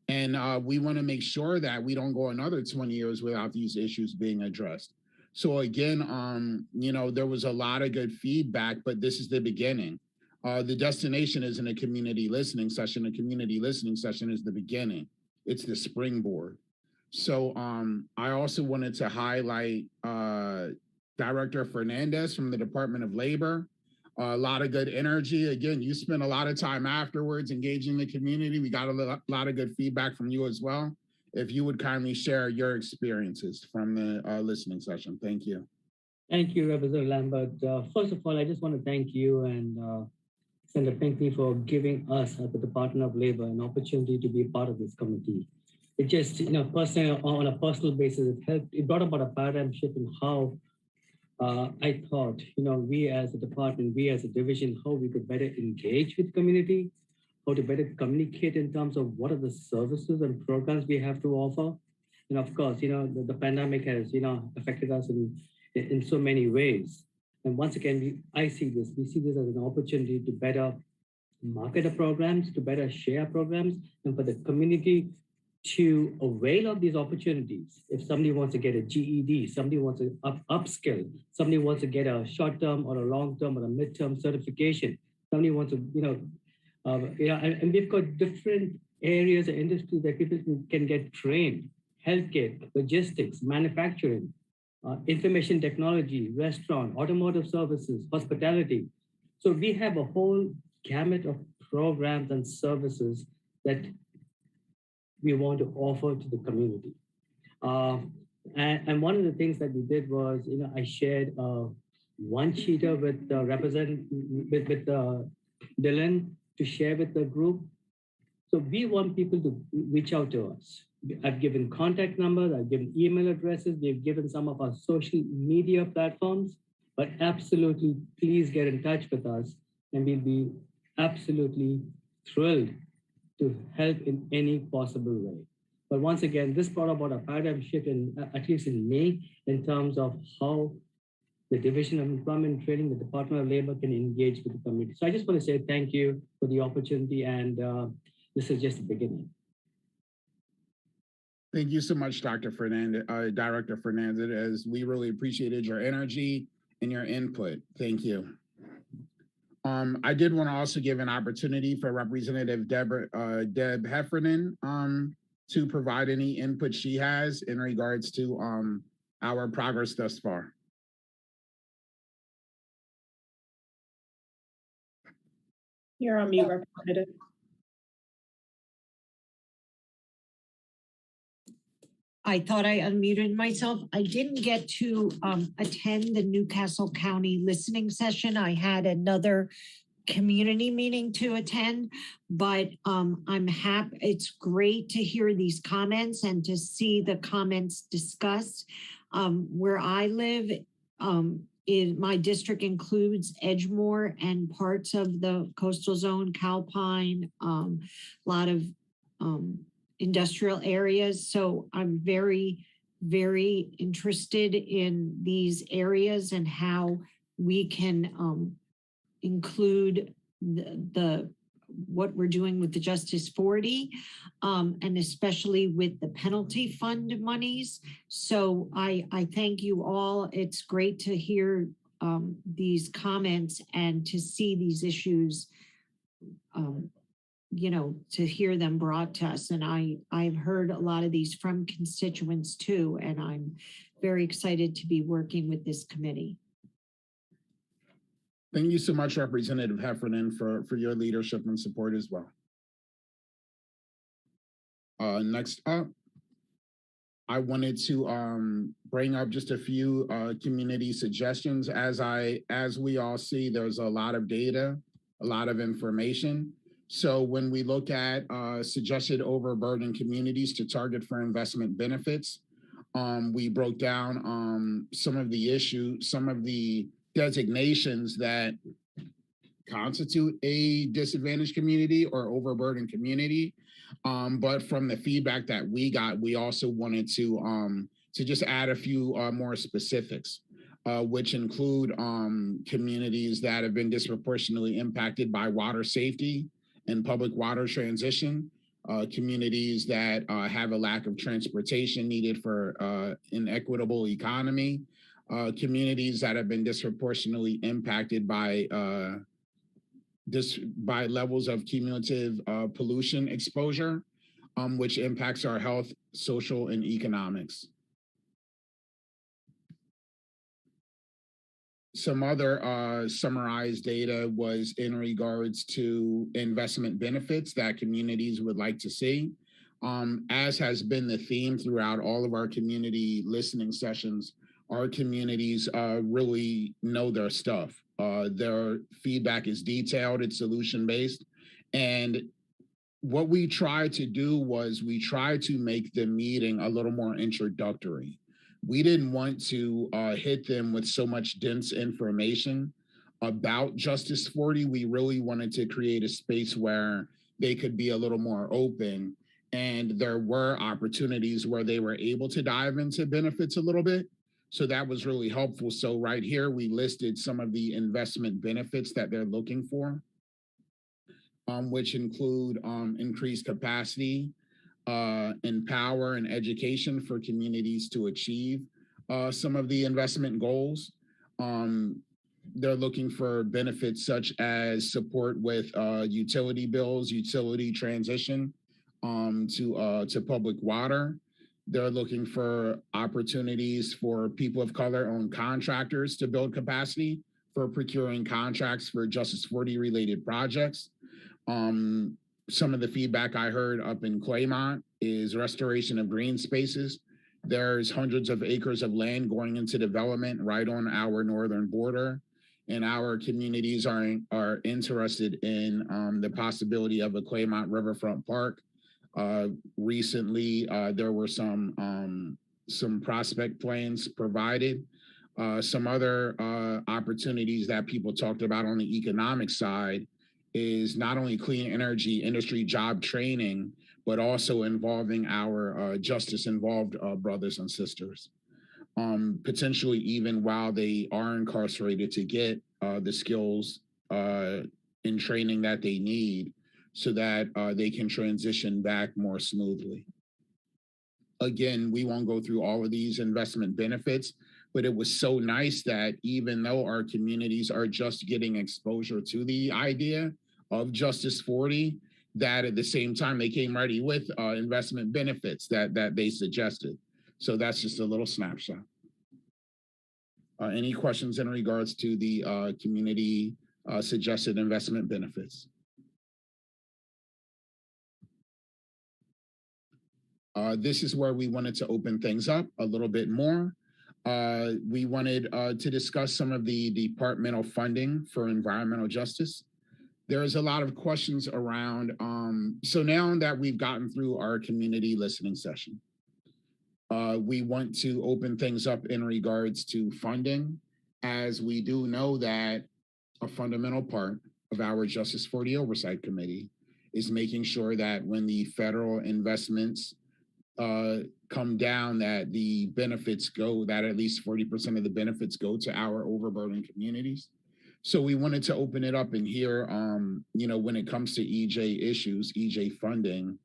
And we want to make sure that we don't go another 20 years without these issues being addressed. So again, you know, there was a lot of good feedback, but this is the beginning. The destination isn't a community listening session. A community listening session is the beginning. It's the springboard. So I also wanted to highlight Director Fernandez from the Department of Labor. A lot of good energy. Again, you spent a lot of time afterwards engaging the community. We got a lot of good feedback from you as well. If you would kindly share your experiences from the listening session. Thank you. Thank you, Representative Lambert. First of all, I just want to thank you and Senator Pinckney for giving us at the Department of Labor an opportunity to be part of this committee. It just, you know, personally, on a personal basis, it brought about a paradigm shift in how I thought, you know, we as a department, we as a division, how we could better engage with community, how to better communicate in terms of what are the services and programs we have to offer. And of course, you know, the pandemic has, you know, affected us in so many ways. And once again, we see this as an opportunity to better market the programs, to better share programs, and for the community to avail of these opportunities. If somebody wants to get a GED, somebody wants to upskill, somebody wants to get a short-term or a long-term or a mid-term certification, somebody wants to, you know, and we've got different areas of industry that people can get trained: healthcare, logistics, manufacturing, information technology, restaurant, automotive services, hospitality. So we have a whole gamut of programs and services that we want to offer to the community. And one of the things that we did was, you know, I shared one sheeter with Dylan to share with the group. So we want people to reach out to us. I've given contact numbers, I've given email addresses, we've given some of our social media platforms, but absolutely please get in touch with us and we'll be absolutely thrilled to help in any possible way. But once again, this brought about a paradigm shift at least in May, in terms of how the Division of Employment and Training, the Department of Labor can engage with the community. So I just want to say thank you for the opportunity, and this is just the beginning. Thank you so much, Dr. Fernandez, Director Fernandez. We really appreciated your energy and your input. Thank you. I did want to also give an opportunity for Representative Deb Heffernan to provide any input she has in regards to our progress thus far. You're on mute, Representative. I thought I unmuted myself. I didn't get to attend the Newcastle County listening session. I had another community meeting to attend, but I'm happy. It's great to hear these comments and to see the comments discussed. Where I live, my district includes Edgemoor and parts of the coastal zone, Calpine, a lot of industrial areas. So I'm very, very interested in these areas and how we can include the what we're doing with the Justice 40, and especially with the penalty fund monies. So I thank you all. It's great to hear these comments and to see these issues, you know, to hear them brought to us. And I've heard a lot of these from constituents too, and I'm very excited to be working with this committee. Thank you so much, Representative Heffernan, for your leadership and support as well. Next up, I wanted to bring up just a few community suggestions. As we all see, there's a lot of data, a lot of information. So when we look at suggested overburdened communities to target for investment benefits, we broke down some of the designations that constitute a disadvantaged community or overburdened community. But from the feedback that we got, we also wanted to just add a few more specifics, which include communities that have been disproportionately impacted by water safety and public water transition, communities that have a lack of transportation needed for an equitable economy, communities that have been disproportionately impacted by levels of cumulative pollution exposure, which impacts our health, social, and economics. Some other summarized data was in regards to investment benefits that communities would like to see. As has been the theme throughout all of our community listening sessions, our communities really know their stuff. Their feedback is detailed, it's solution-based. And what we tried to do was we tried to make the meeting a little more introductory. We didn't want to hit them with so much dense information about Justice 40. We really wanted to create a space where they could be a little more open. And there were opportunities where they were able to dive into benefits a little bit. So that was really helpful. So right here, we listed some of the investment benefits that they're looking for, which include increased capacity, and power and education for communities to achieve some of the investment goals. They're looking for benefits such as support with utility bills, utility transition to public water. They're looking for opportunities for people of color-owned contractors to build capacity for procuring contracts for Justice 40 related projects. Some of the feedback I heard up in Claymont is restoration of green spaces. There's hundreds of acres of land going into development right on our northern border, and our communities are interested in the possibility of a Claymont Riverfront Park. Recently, there were some prospect plans provided. Some other opportunities that people talked about on the economic side is not only clean energy industry job training, but also involving our justice-involved brothers and sisters, potentially even while they are incarcerated, to get the skills and training that they need so that they can transition back more smoothly. Again, we won't go through all of these investment benefits, but it was so nice that even though our communities are just getting exposure to the idea of Justice 40, that at the same time they came ready with investment benefits that they suggested. So that's just a little snapshot. Any questions in regards to the community suggested investment benefits? This is where we wanted to open things up a little bit more. We wanted to discuss some of the departmental funding for environmental justice. There is a lot of questions around, so now that we've gotten through our community listening session, we want to open things up in regards to funding, as we do know that a fundamental part of our Justice 40 Oversight Committee is making sure that when the federal investments come down, that the benefits go, that at least 40% of the benefits go to our overburdened communities. So we wanted to open it up and hear, when it comes to EJ issues, EJ funding,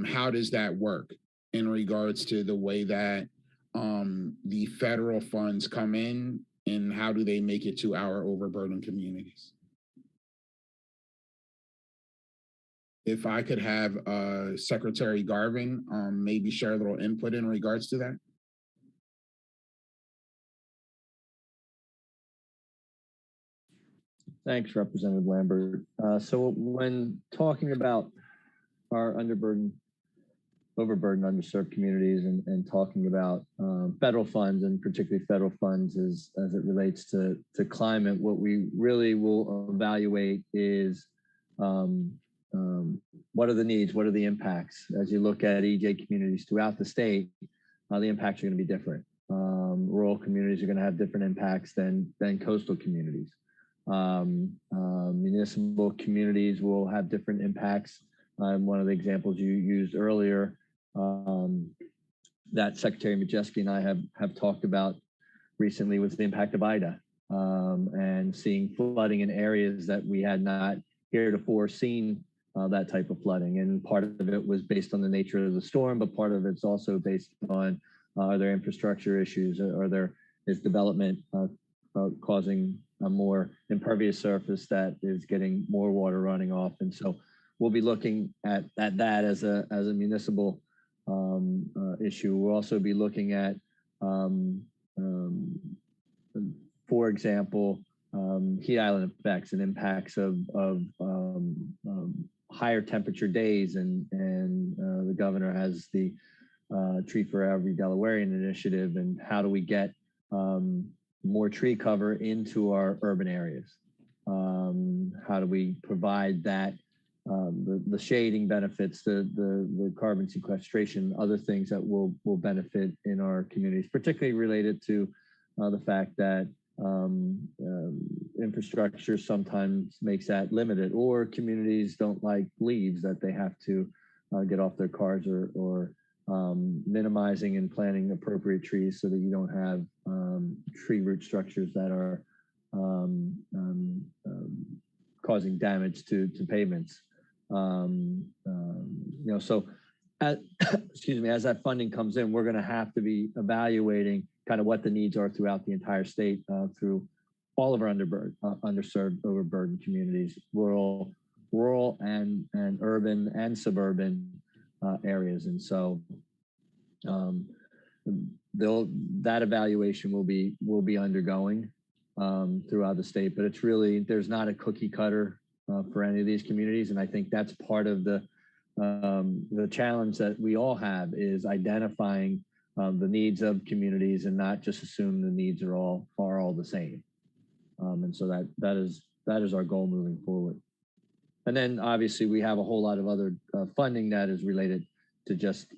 how does that work in regards to the way that the federal funds come in, and how do they make it to our overburdened communities? If I could have Secretary Garvin maybe share a little input in regards to that. Thanks, Representative Lambert. So when talking about our overburdened, underserved communities and talking about federal funds and particularly federal funds as it relates to climate, what we really will evaluate is what are the needs, what are the impacts? As you look at EJ communities throughout the state, the impacts are going to be different. Rural communities are going to have different impacts than coastal communities. Municipal communities will have different impacts. One of the examples you used earlier that Secretary Majeski and I have talked about recently was the impact of Ida and seeing flooding in areas that we had not heretofore seen that type of flooding. And part of it was based on the nature of the storm, but part of it's also based on are there infrastructure issues, is development causing a more impervious surface that is getting more water running off. And so we'll be looking at that as a municipal issue. We'll also be looking at, for example, heat island effects and impacts of higher temperature days. And the governor has the Tree for Every Delawarean initiative. And how do we get more tree cover into our urban areas? How do we provide that, the shading benefits, the carbon sequestration, other things that will benefit in our communities, particularly related to the fact that infrastructure sometimes makes that limited, or communities don't like leaves that they have to get off their cars, or minimizing and planting appropriate trees so that you don't have tree root structures that are causing damage to pavements. So excuse me, as that funding comes in, we're going to have to be evaluating kind of what the needs are throughout the entire state through all of our underserved, overburdened communities, rural and urban and suburban areas. And so that evaluation will be undergoing throughout the state, but it's really, there's not a cookie cutter for any of these communities. And I think that's part of the challenge that we all have, is identifying the needs of communities and not just assume the needs are all the same. And so that is our goal moving forward. And then obviously we have a whole lot of other funding that is related to just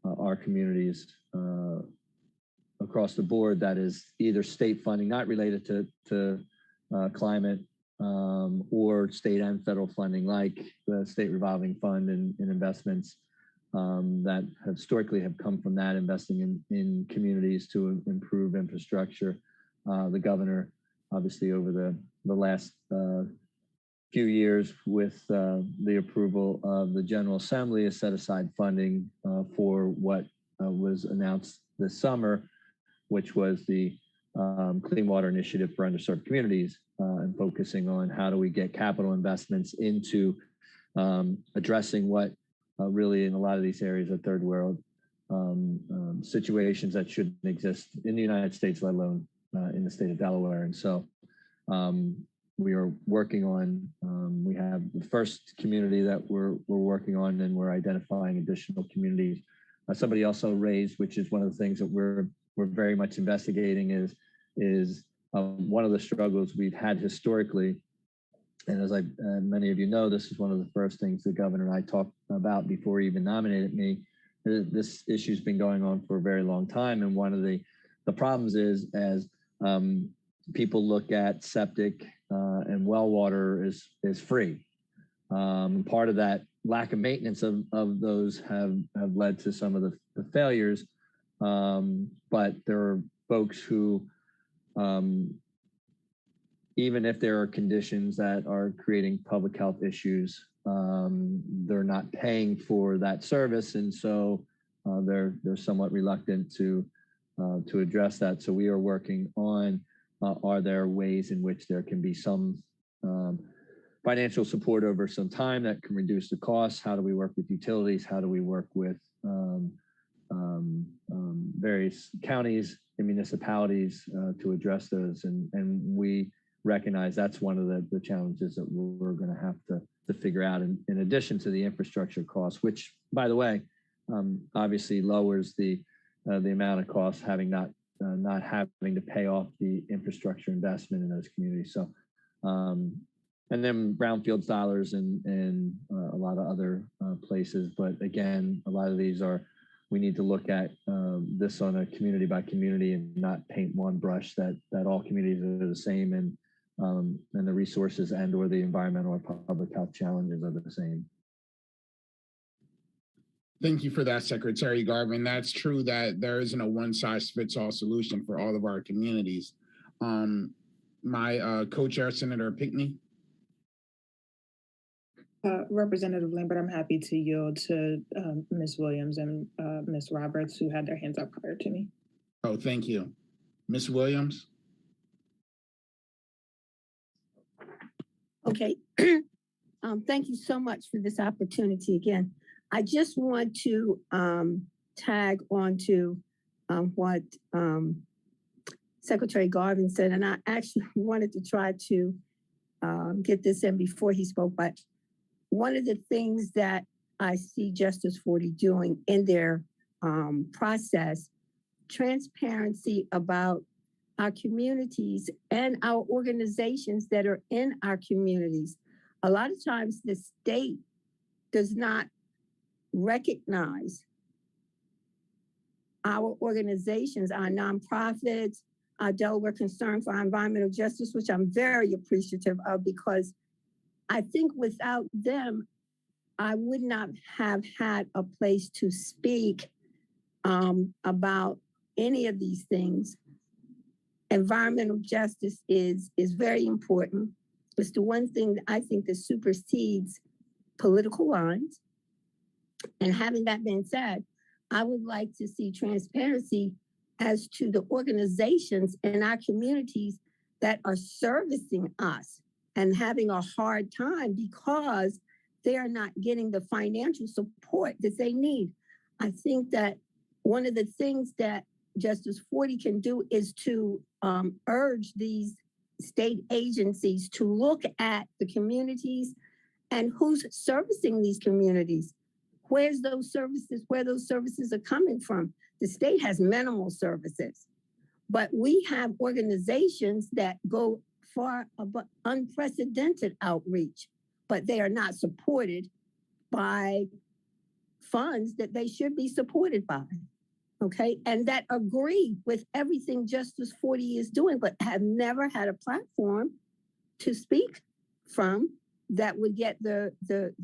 our communities across the board, that is either state funding not related to climate, or state and federal funding, like the state revolving fund and investments that historically have come from that, investing in communities to improve infrastructure. The governor, obviously over the last few years, with the approval of the General Assembly, has set aside funding for what was announced this summer, which was the Clean Water Initiative for Underserved Communities, and focusing on how do we get capital investments into addressing what really in a lot of these areas of third world situations that shouldn't exist in the United States, let alone in the state of Delaware. And so we are working on, we have the first community that we're working on, and we're identifying additional communities. Somebody also raised, which is one of the things that we're very much investigating, is one of the struggles we've had historically. And as many of you know, this is one of the first things the governor and I talked about before he even nominated me. This issue's been going on for a very long time. And one of the problems is, as people look at septic and well water is free. Part of that lack of maintenance of those have led to some of the failures. But there are folks who, even if there are conditions that are creating public health issues, they're not paying for that service. And so they're somewhat reluctant to address that. So we are working on, are there ways in which there can be some financial support over some time that can reduce the costs? How do we work with utilities? How do we work with various counties and municipalities to address those? And we recognize that's one of the challenges that we're going to have to figure out in addition to the infrastructure costs, which, by the way, obviously lowers the amount of costs having not having to pay off the infrastructure investment in those communities. So, and then brownfields dollars and a lot of other places. But again, a lot of these we need to look at this on a community by community and not paint one brush that all communities are the same and the resources and or the environmental or public health challenges are the same. Thank you for that, Secretary Garvin. That's true that there isn't a one-size-fits-all solution for all of our communities. My co-chair, Senator Pinckney. Representative Lambert, I'm happy to yield to Ms. Williams and Ms. Roberts, who had their hands up prior to me. Oh, thank you. Ms. Williams. Okay. Thank you so much for this opportunity again. I just want to tag on to what Secretary Garvin said, and I actually wanted to try to get this in before he spoke, but one of the things that I see Justice 40 doing in their process, transparency about our communities and our organizations that are in our communities. A lot of times the state does not recognize our organizations, our nonprofits, our Delaware Concern for Environmental Justice, which I'm very appreciative of, because I think without them, I would not have had a place to speak about any of these things. Environmental justice is very important. It's the one thing that I think that supersedes political lines. And having that been said, I would like to see transparency as to the organizations in our communities that are servicing us and having a hard time because they are not getting the financial support that they need. I think that one of the things that Justice 40 can do is to urge these state agencies to look at the communities and who's servicing these communities. Where those services are coming from. The state has minimal services, but we have organizations that go far above unprecedented outreach, but they are not supported by funds that they should be supported by. Okay, and that agree with everything Justice 40 is doing, but have never had a platform to speak from that would get the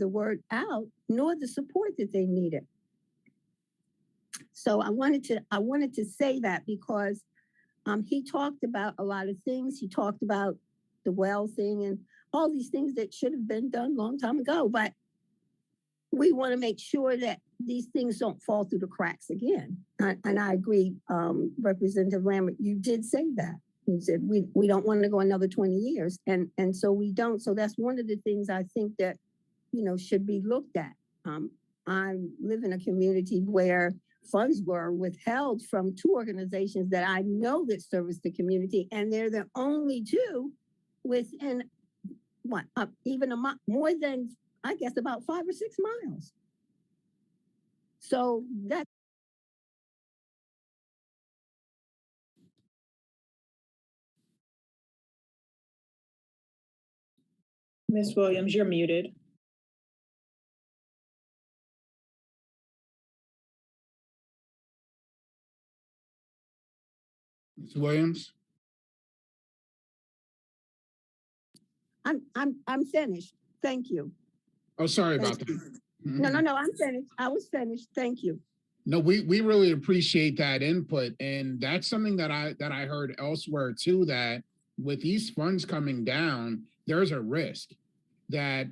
word out, nor the support that they needed. So I wanted to say that because he talked about a lot of things. He talked about the well thing and all these things that should have been done a long time ago. But we want to make sure that these things don't fall through the cracks again. And I agree, Representative Lambert, you did say that. You said we don't want to go another 20 years. And so we don't. So that's one of the things I think that, should be looked at. I live in a community where funds were withheld from two organizations that I know that service the community, and they're the only two within more than, I guess, about 5 or 6 miles. So that. Ms. Williams, you're muted. Ms. Williams. I'm finished. Thank you. Oh, sorry about that. No, I'm finished. I was finished. Thank you. No, we really appreciate that input. And that's something that I heard elsewhere too, that with these funds coming down, there's a risk that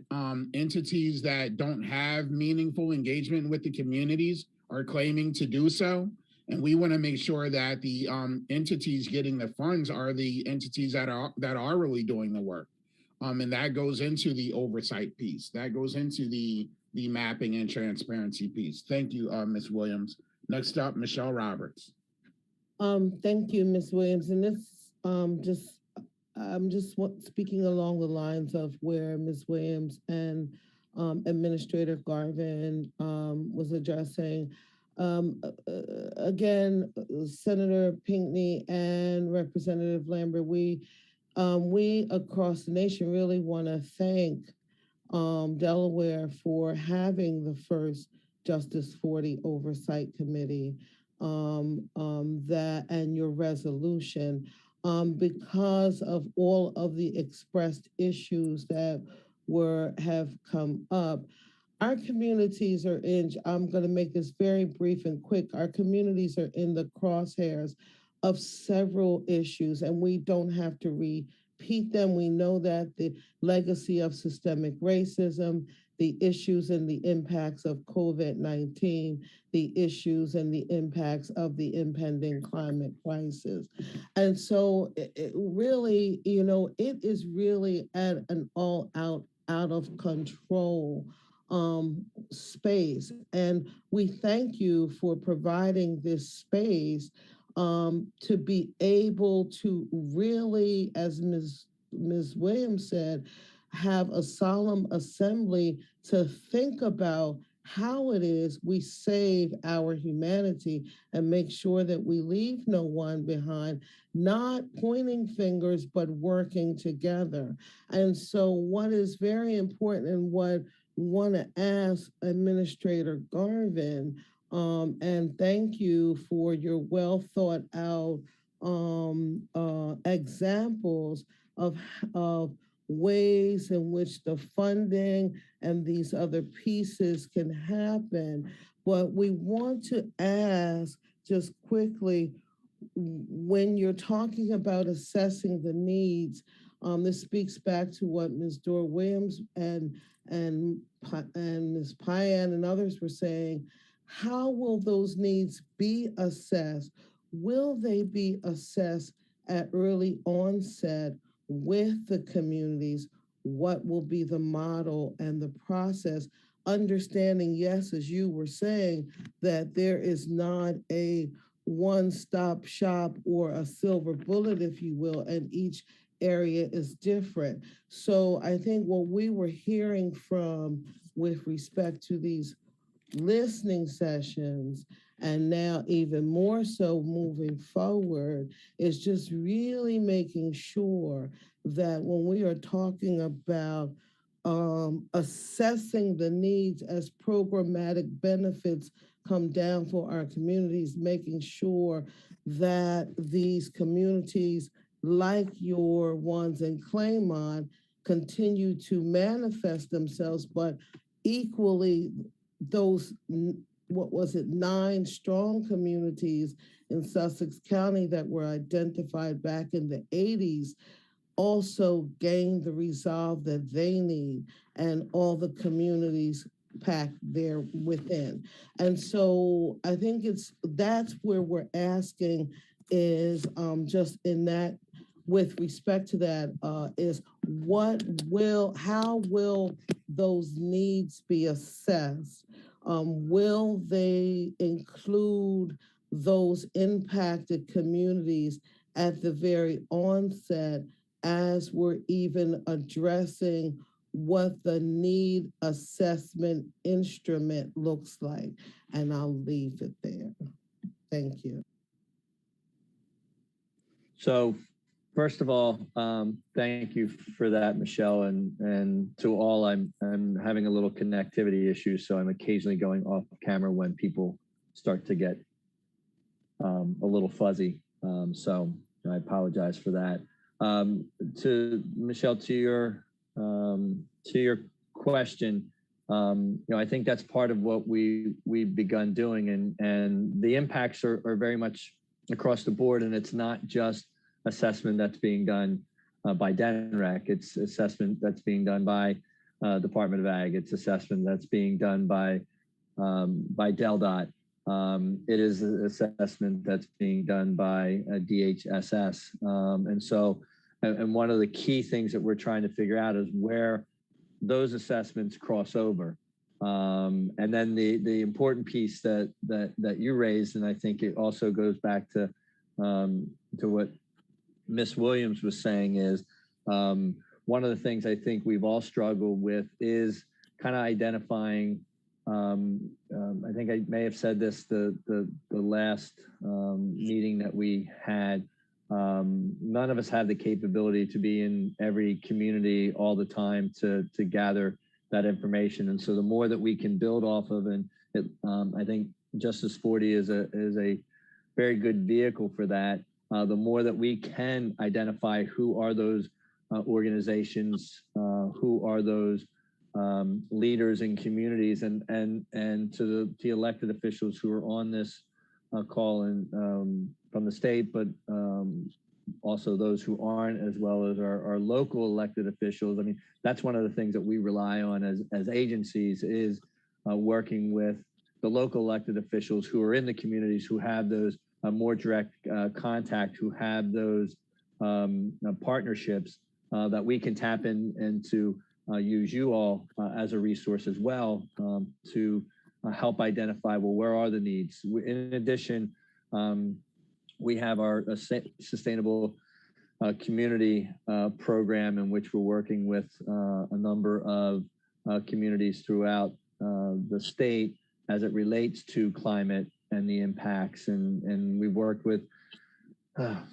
entities that don't have meaningful engagement with the communities are claiming to do so. And we want to make sure that the entities getting the funds are the entities that are really doing the work. And that goes into the oversight piece. That goes into the mapping and transparency piece. Thank you, Ms. Williams. Next up, Michelle Roberts. Thank you, Ms. Williams. And this just I'm just speaking along the lines of where Ms. Williams and Administrator Garvin was addressing. Again, Senator Pinckney and Representative Lambert, we across the nation really want to thank Delaware for having the first Justice 40 Oversight Committee, that and your resolution, because of all of the expressed issues that have come up. Our communities are in, I'm going to make this very brief and quick. Our communities are in the crosshairs of several issues, and we don't have to repeat them. We know that the legacy of systemic racism, the issues and the impacts of COVID-19, the issues and the impacts of the impending climate crisis. And so it really, it is really at an all out of control space. And we thank you for providing this space to be able to really, as Ms. Williams said, have a solemn assembly to think about how it is we save our humanity and make sure that we leave no one behind, not pointing fingers, but working together. And so what is very important and what want to ask Administrator Garvin, and thank you for your well thought out examples of ways in which the funding and these other pieces can happen. But we want to ask just quickly, when you're talking about assessing the needs, this speaks back to what Ms. Dora Williams and Ms. Payan and others were saying. How will those needs be assessed? Will they be assessed at early onset with the communities? What will be the model and the process? Understanding, yes, as you were saying, that there is not a one-stop shop or a silver bullet, if you will, and each area is different. So I think what we were hearing from with respect to these listening sessions, and now even more so moving forward, is just really making sure that when we are talking about assessing the needs as programmatic benefits come down for our communities, making sure that these communities like your ones in Claymont continue to manifest themselves, but equally those, what was it, 9 strong communities in Sussex County that were identified back in the 80s also gain the resolve that they need, and all the communities packed there within. And so I think that's where we're asking is just in that, with respect to that, is how will those needs be assessed? Will they include those impacted communities at the very onset as we're even addressing what the need assessment instrument looks like? And I'll leave it there. Thank you. So first of all, thank you for that, Michelle, and to all. I'm having a little connectivity issue, so I'm occasionally going off camera when people start to get a little fuzzy. So I apologize for that. To Michelle, to your question, I think that's part of what we've begun doing, and the impacts are very much across the board, and it's not just assessment that's being done by DENREC. It's assessment that's being done by Department of Ag. It's assessment that's being done by DelDOT. It is an assessment that's being done by DHSS. And one of the key things that we're trying to figure out is where those assessments cross over. And then the important piece that you raised, and I think it also goes back to what Miss Williams was saying is one of the things I think we've all struggled with is kind of identifying. I think I may have said this the last meeting that we had. None of us have the capability to be in every community all the time to gather that information, and so the more that we can build off of, and I think Justice 40 is a very good vehicle for that. The more that we can identify who are those organizations, who are those leaders in communities, and to the elected officials who are on this call and from the state, but also those who aren't, as well as our local elected officials. I mean, that's one of the things that we rely on as agencies is working with the local elected officials who are in the communities, who have those more direct contact, who have those partnerships that we can tap into use you all as a resource as well to help identify, well, where are the needs? In addition, we have our sustainable community program in which we're working with a number of communities throughout the state as it relates to climate and the impacts. And we've worked with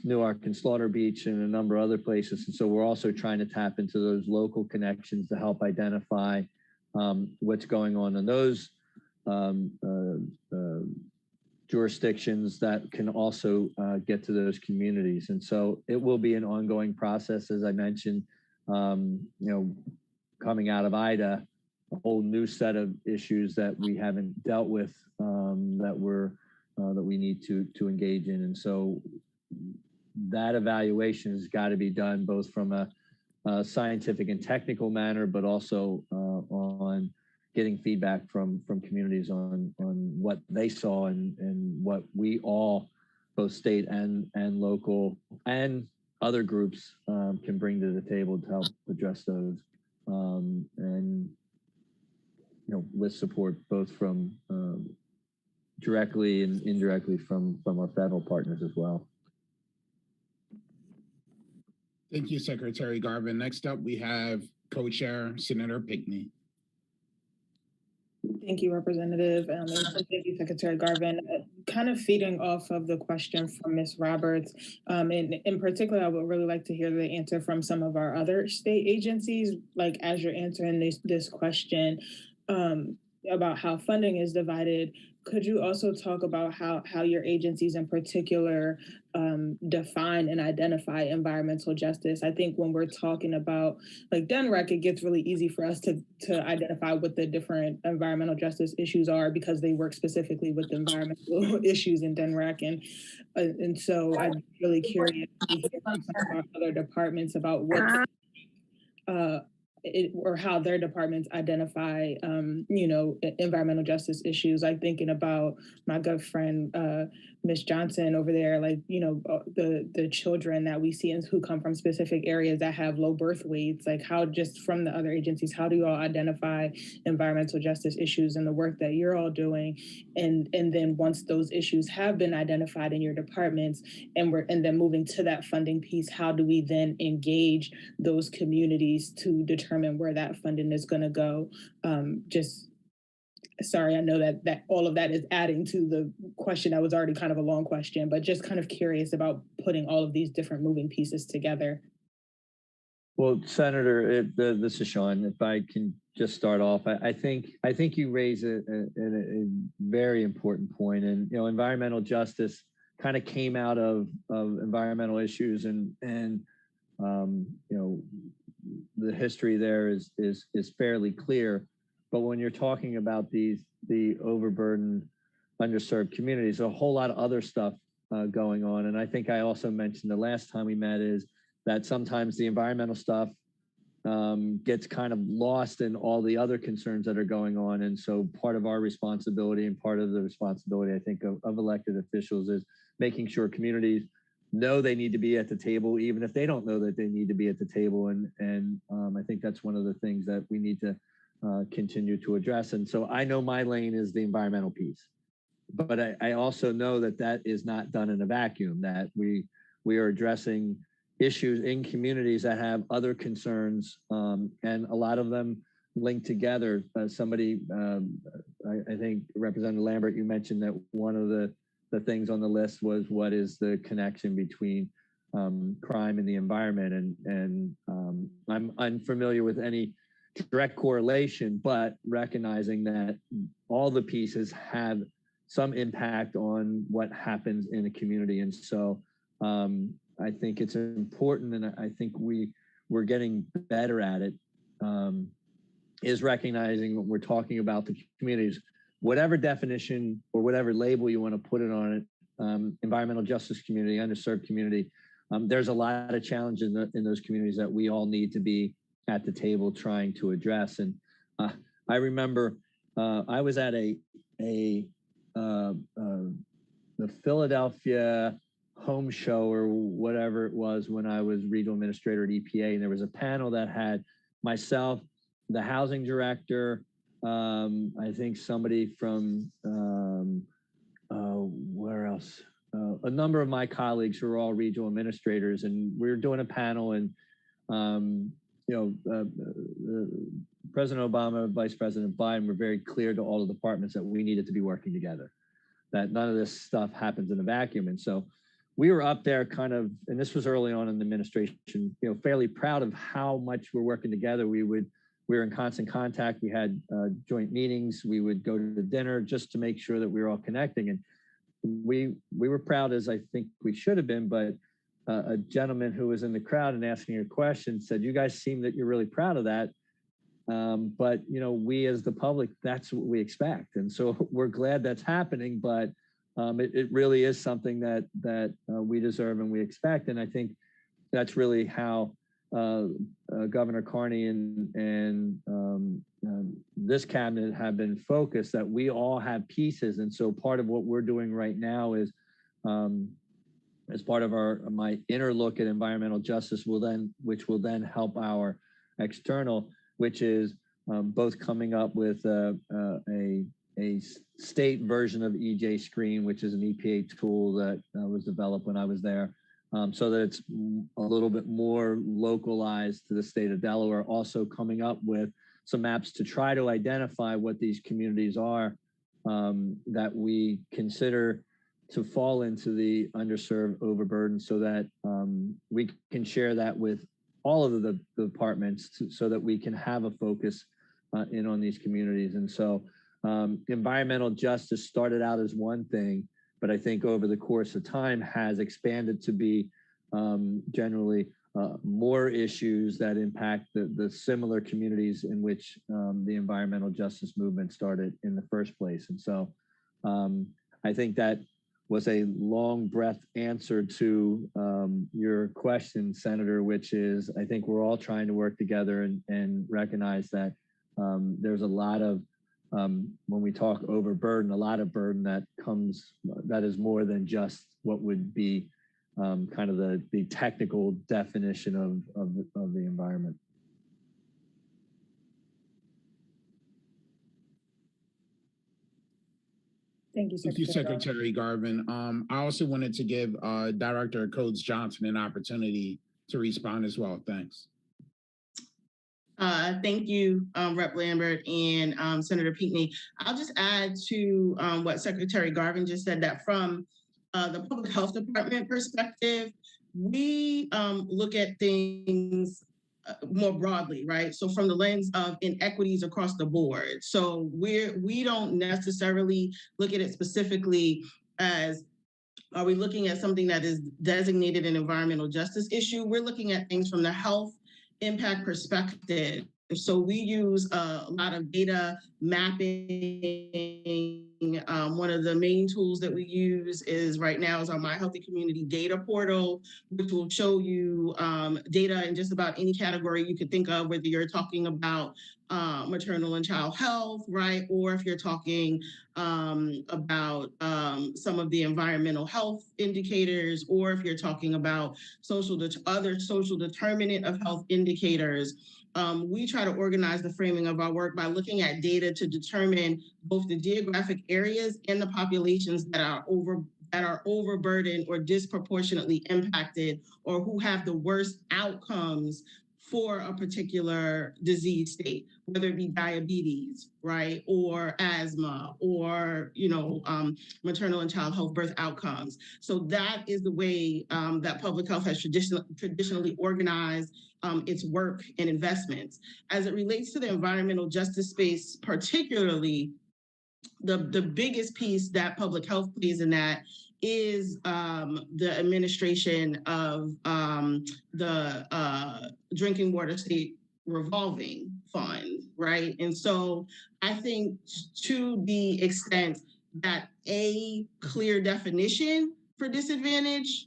Newark and Slaughter Beach and a number of other places. And so we're also trying to tap into those local connections to help identify what's going on in those jurisdictions that can also get to those communities. And so it will be an ongoing process, as I mentioned, coming out of IDA, a whole new set of issues that we haven't dealt with that we need to engage in. And so that evaluation has got to be done both from a scientific and technical manner, but also on getting feedback from communities on what they saw and what we all, both state and local and other groups, can bring to the table to help address those, and with support both from directly and indirectly from our federal partners as well. Thank you, Secretary Garvin. Next up, we have Co-Chair Senator Pinckney. Thank you, Representative. And thank you, Secretary Garvin. Kind of feeding off of the question from Ms. Roberts, in particular, I would really like to hear the answer from some of our other state agencies, like as you're answering this question about how funding is divided. Could you also talk about how your agencies in particular define and identify environmental justice? I think when we're talking about like DNREC, it gets really easy for us to identify what the different environmental justice issues are because they work specifically with environmental issues in DNREC. And so I'm really curious to hear from some of our other departments about what or how their departments identify, environmental justice issues. Like thinking about my good friend, Ms. Johnson over there, like, the children that we see and who come from specific areas that have low birth weights, like how just from the other agencies, how do you all identify environmental justice issues in the work that you're all doing? And then once those issues have been identified in your departments and then moving to that funding piece, how do we then engage those communities to determine where that funding is going to go? Sorry, I know that all of that is adding to the question that was already kind of a long question, but just kind of curious about putting all of these different moving pieces together. Well, Senator, this is Sean. If I can just start off, I think you raise a very important point, and environmental justice kind of came out of environmental issues, and the history there is fairly clear. But when you're talking about the overburdened, underserved communities, a whole lot of other stuff going on. And I think I also mentioned the last time we met is that sometimes the environmental stuff gets kind of lost in all the other concerns that are going on. And so part of our responsibility and part of the responsibility, I think, of elected officials is making sure communities know they need to be at the table, even if they don't know that they need to be at the table. And I think that's one of the things that we need to continue to address. And so I know my lane is the environmental piece, but I also know that is not done in a vacuum, that we are addressing issues in communities that have other concerns, and a lot of them linked together. I think Representative Lambert, you mentioned that one of the things on the list was what is the connection between crime and the environment, and I'm unfamiliar with any direct correlation, but recognizing that all the pieces have some impact on what happens in a community. And so I think it's important, and I think we're getting better at it, is recognizing when we're talking about the communities, whatever definition or whatever label you want to put it on it, environmental justice community, underserved community, there's a lot of challenges in those communities that we all need to be at the table trying to address. And I remember I was at the Philadelphia home show or whatever it was when I was regional administrator at EPA, and there was a panel that had myself, the housing director, I think somebody from where else? A number of my colleagues who are all regional administrators, and we were doing a panel, and President Obama, Vice President Biden were very clear to all the departments that we needed to be working together, that none of this stuff happens in a vacuum. And so we were up there kind of, and this was early on in the administration, fairly proud of how much we're working together. We were in constant contact. We had joint meetings. We would go to dinner just to make sure that we were all connecting. And we were proud, as I think we should have been, but a gentleman who was in the crowd and asking a question said, "You guys seem that you're really proud of that. But we as the public, that's what we expect." And so we're glad that's happening, but it really is something that we deserve and we expect. And I think that's really how Governor Carney and this cabinet have been focused, that we all have pieces. And so part of what we're doing right now is, as part of my inner look at environmental justice, which will then help our external, which is both coming up with a state version of EJ Screen, which is an EPA tool that was developed when I was there, so that it's a little bit more localized to the state of Delaware. Also coming up with some maps to try to identify what these communities are that we consider to fall into the underserved, overburdened, so that we can share that with all of the departments so that we can have a focus in on these communities. And so environmental justice started out as one thing, but I think over the course of time has expanded to be generally more issues that impact the similar communities in which the environmental justice movement started in the first place. And so I think that was a long breath answer to your question, Senator, which is, I think we're all trying to work together and recognize that there's a lot of, when we talk overburden, a lot of burden that is more than just what would be kind of the technical definition of the environment. Thank you, Thank you, Secretary Garvin. I also wanted to give Director of Codes Johnson an opportunity to respond as well. Thanks. Thank you, Rep. Lambert and Senator Pinckney. I'll just add to what Secretary Garvin just said, that from the Public Health Department perspective, we look at things more broadly, right? So from the lens of inequities across the board. So we don't necessarily look at it specifically as, are we looking at something that is designated an environmental justice issue? We're looking at things from the health impact perspective. So we use a lot of data mapping. One of the main tools that we use right now is our My Healthy Community data portal, which will show you data in just about any category you could think of, whether you're talking about maternal and child health, right? Or if you're talking about some of the environmental health indicators, or if you're talking about other social determinant of health indicators. We try to organize the framing of our work by looking at data to determine both the geographic areas and the populations that are that are overburdened or disproportionately impacted, or who have the worst outcomes for a particular disease state, whether it be diabetes, right, or asthma, or maternal and child health birth outcomes. So that is the way that public health has traditionally organized its work and investments. As it relates to the environmental justice space, particularly, the biggest piece that public health plays in that is the administration of the drinking water state revolving fund, right? And so I think, to the extent that a clear definition for disadvantaged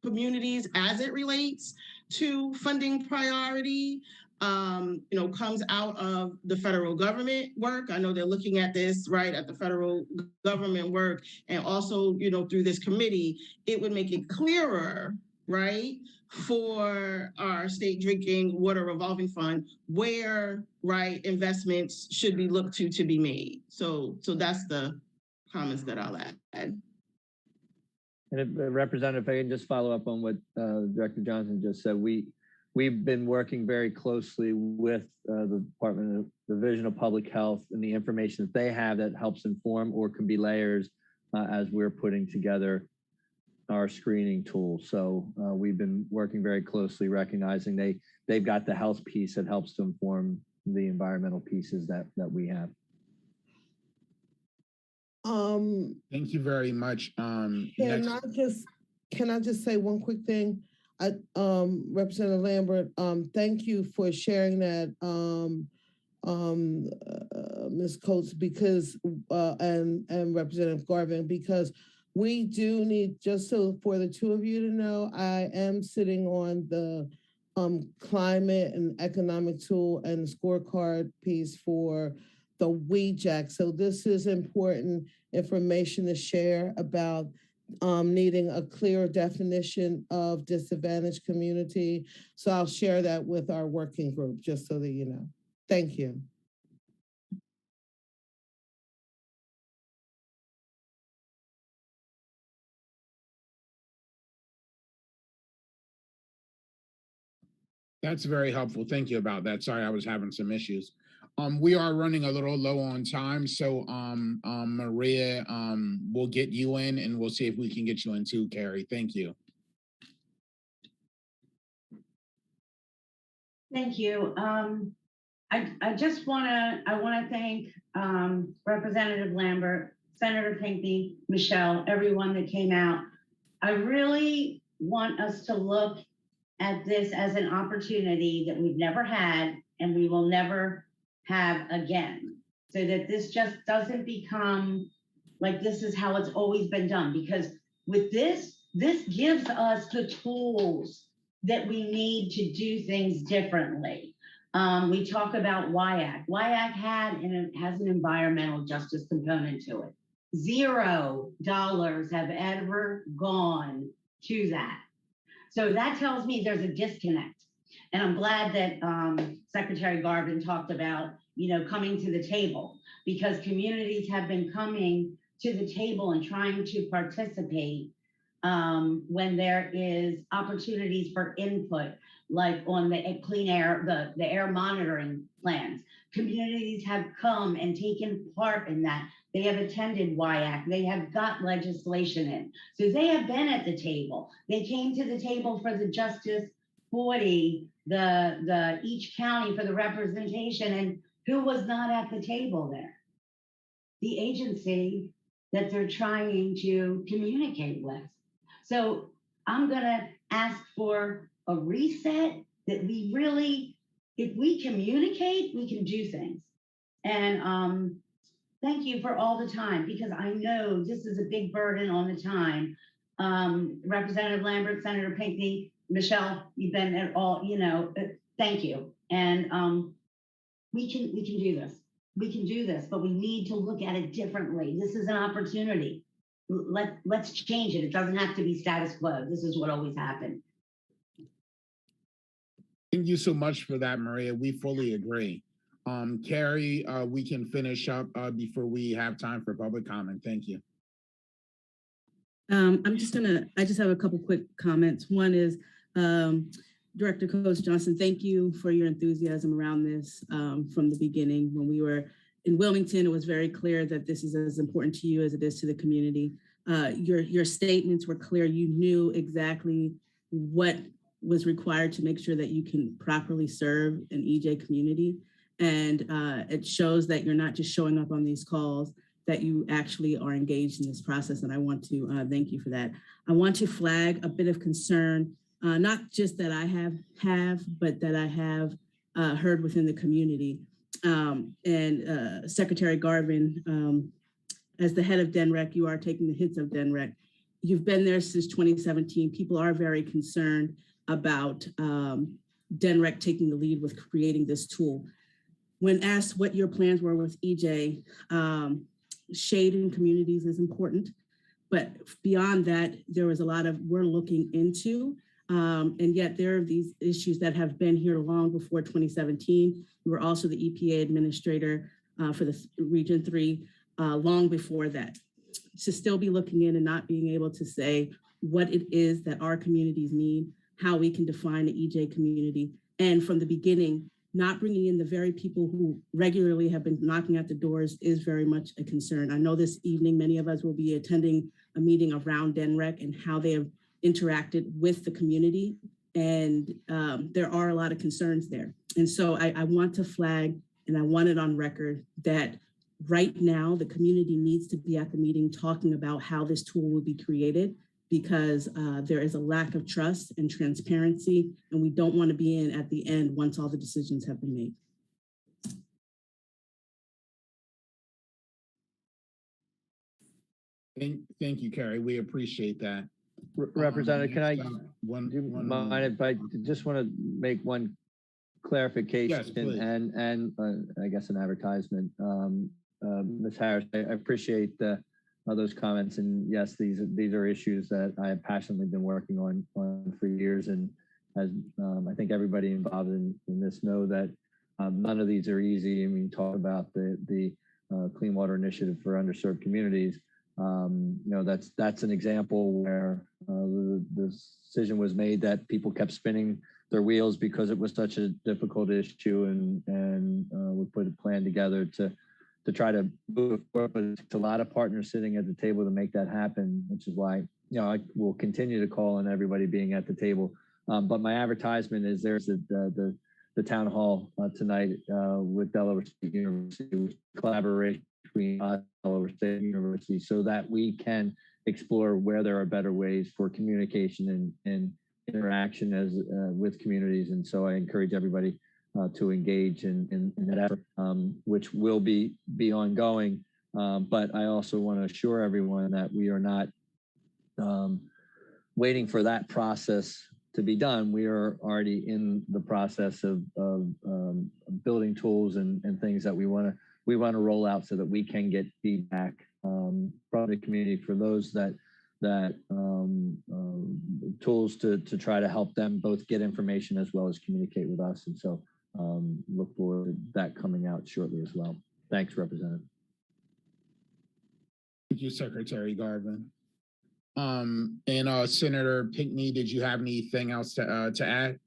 communities as it relates to funding priority comes out of the federal government work. I know they're looking at this, right, at the federal government work, and also, through this committee, it would make it clearer, right, for our state drinking water revolving fund where, right, investments should be looked to be made. So that's the comments that I'll add. And Representative, if I can just follow up on what Director Johnson just said, we've been working very closely with the Division of Public Health and the information that they have that helps inform or can be layers as we're putting together our screening tool. So we've been working very closely, recognizing they've got the health piece that helps to inform the environmental pieces that we have. Thank you very much. Can I just say one quick thing? Representative Lambert, thank you for sharing that, Ms. Coates, because and Representative Garvin, because we do need, just so for the two of you to know, I am sitting on the climate and economic tool and scorecard piece for the WEJAC. So this is important information to share about needing a clear definition of disadvantaged community. So I'll share that with our working group, just so that you know. Thank you. That's very helpful. Thank you about that. Sorry, I was having some issues. We are running a little low on time, so Maria, we'll get you in, and we'll see if we can get you in too, Carrie. Thank you. Thank you. I just want to thank Representative Lambert, Senator Pinckney, Michelle, everyone that came out. I really want us to look at this as an opportunity that we've never had and we will never have again, so that this just doesn't become like this is how it's always been done. Because with this gives us the tools that we need to do things differently. We talk about WIAC. WIAC has an environmental justice component to it. $0 have ever gone to that. So that tells me there's a disconnect. And I'm glad that Secretary Garvin talked about, coming to the table, because communities have been coming to the table and trying to participate when there is opportunities for input, like on the clean air, the air monitoring plans. Communities have come and taken part in that. They have attended WIAC. They have got legislation in. So they have been at the table. They came to the table for the Justice 40, the each county for the representation. And who was not at the table there? The agency that they're trying to communicate with. So I'm gonna ask for a reset, that we really, if we communicate, we can do things. And thank you for all the time, because I know this is a big burden on the time. Representative Lambert, Senator Pinckney, Michelle, you've been at all, thank you. And we can do this. We can do this, but we need to look at it differently. This is an opportunity. Let's change it. It doesn't have to be status quo. This is what always happened. Thank you so much for that, Maria. We fully agree. Carrie, we can finish up before we have time for public comment. Thank you. I just have a couple quick comments. One is, Director Coach Johnson, thank you for your enthusiasm around this from the beginning. When we were in Wilmington, it was very clear that this is as important to you as it is to the community. Your statements were clear. You knew exactly what was required to make sure that you can properly serve an EJ community. And it shows that you're not just showing up on these calls, that you actually are engaged in this process. And I want to thank you for that. I want to flag a bit of concern, not just that I have, but that I have heard within the community. Secretary Garvin, as the head of DENREC, you are taking the hits of DENREC. You've been there since 2017. People are very concerned about DENREC taking the lead with creating this tool. When asked what your plans were with EJ, shade in communities is important, but beyond that, there was a lot of we're looking into, and yet there are these issues that have been here long before 2017. You were also the EPA administrator for the Region 3 long before that. To still be looking in and not being able to say what it is that our communities need, how we can define the EJ community, and from the beginning, not bringing in the very people who regularly have been knocking at the doors is very much a concern. I know this evening, many of us will be attending a meeting around DENREC and how they have interacted with the community. And there are a lot of concerns there. And so I want to flag, and I want it on record, that right now the community needs to be at the meeting talking about how this tool will be created, because there is a lack of trust and transparency, and we don't want to be in at the end once all the decisions have been made. Thank you, Carrie. We appreciate that. Representative, can I one mind if I just want to make one clarification? Yes, please. and I guess an advertisement. Ms. Harris, I appreciate those comments, and yes, these are issues that I have passionately been working on for years, and as I think everybody involved in this know that none of these are easy. I mean, talk about the Clean Water Initiative for underserved communities. That's an example where the decision was made that people kept spinning their wheels because it was such a difficult issue, and we put a plan together to try to move forward. But it's a lot of partners sitting at the table to make that happen, which is why I will continue to call on everybody being at the table. But my advertisement is there's the town hall tonight with Delaware State University, collaboration between us and Delaware State University, so that we can explore where there are better ways for communication and interaction with communities. And so I encourage everybody to engage in that effort, which will be ongoing. But I also want to assure everyone that we are not waiting for that process to be done. We are already in the process of building tools and things that we want to roll out so that we can get feedback from the community for those that tools to try to help them both get information as well as communicate with us. And so look forward to that coming out shortly as well. Thanks, Representative. Thank you, Secretary Garvin. Senator Pinckney, did you have anything else to add?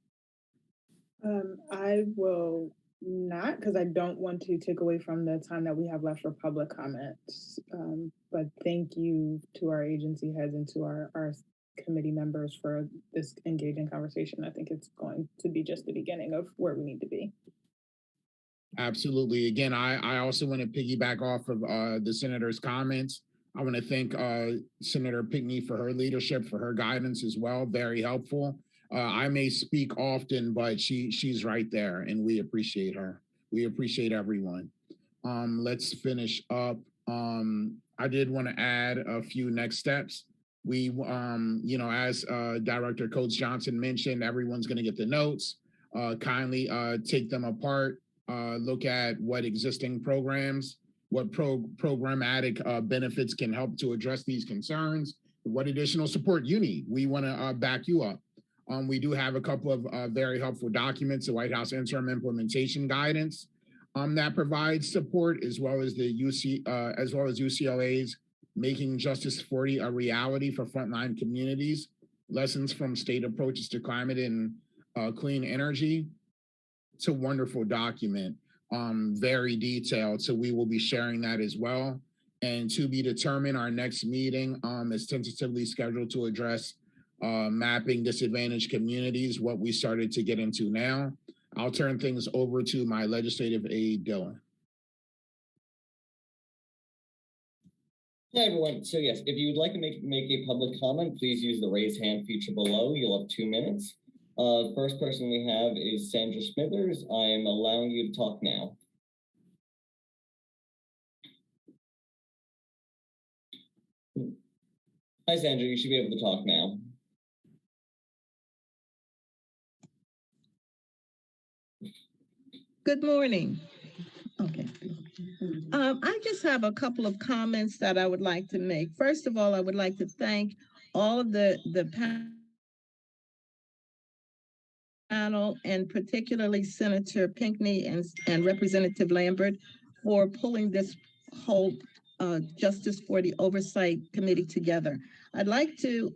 I will not, because I don't want to take away from the time that we have left for public comments. But thank you to our agency heads and to our committee members for this engaging conversation. I think it's going to be just the beginning of where we need to be. Absolutely. Again, I also want to piggyback off of the senator's comments. I want to thank Senator Pinckney for her leadership, for her guidance as well. Very helpful. I may speak often, but she's right there, and we appreciate her. We appreciate everyone. Let's finish up. I did want to add a few next steps. We, as Director Coach Johnson mentioned, everyone's going to get the notes. Kindly take them apart, look at what existing programs, what programmatic benefits can help to address these concerns, what additional support you need. We want to back you up. We do have a couple of very helpful documents, the White House Interim Implementation Guidance that provides support, as well as the UCLA's Making Justice 40 a reality for frontline communities, lessons from state approaches to climate and clean energy. It's a wonderful document, very detailed. So we will be sharing that as well. And to be determined, our next meeting is tentatively scheduled to address mapping disadvantaged communities, what we started to get into now. I'll turn things over to my legislative aide, Dylan. Hi, everyone. So yes, if you would like to make a public comment, please use the raise hand feature below. You'll have 2 minutes. First person we have is Sandra Smithers. I am allowing you to talk now. Hi, Sandra. You should be able to talk now. Good morning. Okay. I just have a couple of comments that I would like to make. First of all, I would like to thank all of the panel, and particularly Senator Pinckney and Representative Lambert for pulling this whole Justice 40 Oversight Committee together. I'd like to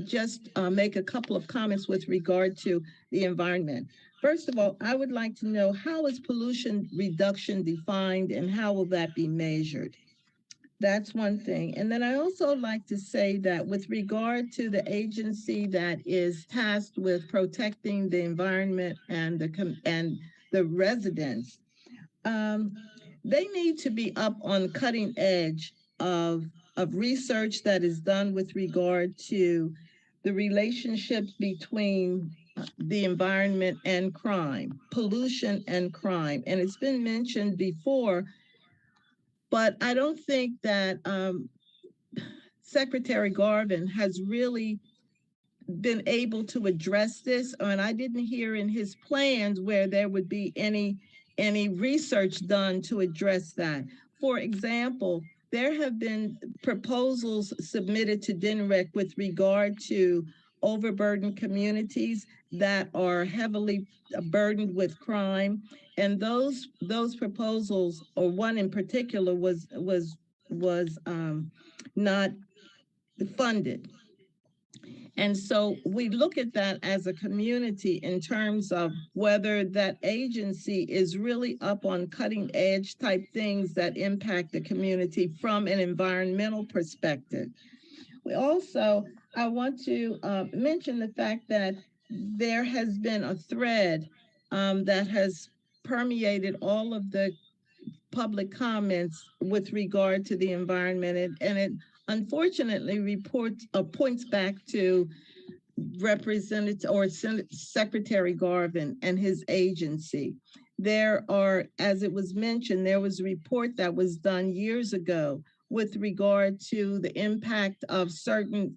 just make a couple of comments with regard to the environment. First of all, I would like to know, how is pollution reduction defined and how will that be measured? That's one thing. And then I also like to say that with regard to the agency that is tasked with protecting the environment and the residents, they need to be up on cutting edge of research that is done with regard to the relationships between the environment and crime, pollution and crime. And it's been mentioned before, but I don't think that Secretary Garvin has really been able to address this, and I didn't hear in his plans where there would be any research done to address that. For example, there have been proposals submitted to DNREC with regard to overburdened communities that are heavily burdened with crime, and those proposals, or one in particular, was not funded. And so we look at that as a community in terms of whether that agency is really up on cutting edge type things that impact the community from an environmental perspective. We also, I want to mention the fact that there has been a thread that has permeated all of the public comments with regard to the environment, and it unfortunately points back to Representative or Secretary Garvin and his agency. There are, as it was mentioned, there was a report that was done years ago with regard to the impact of certain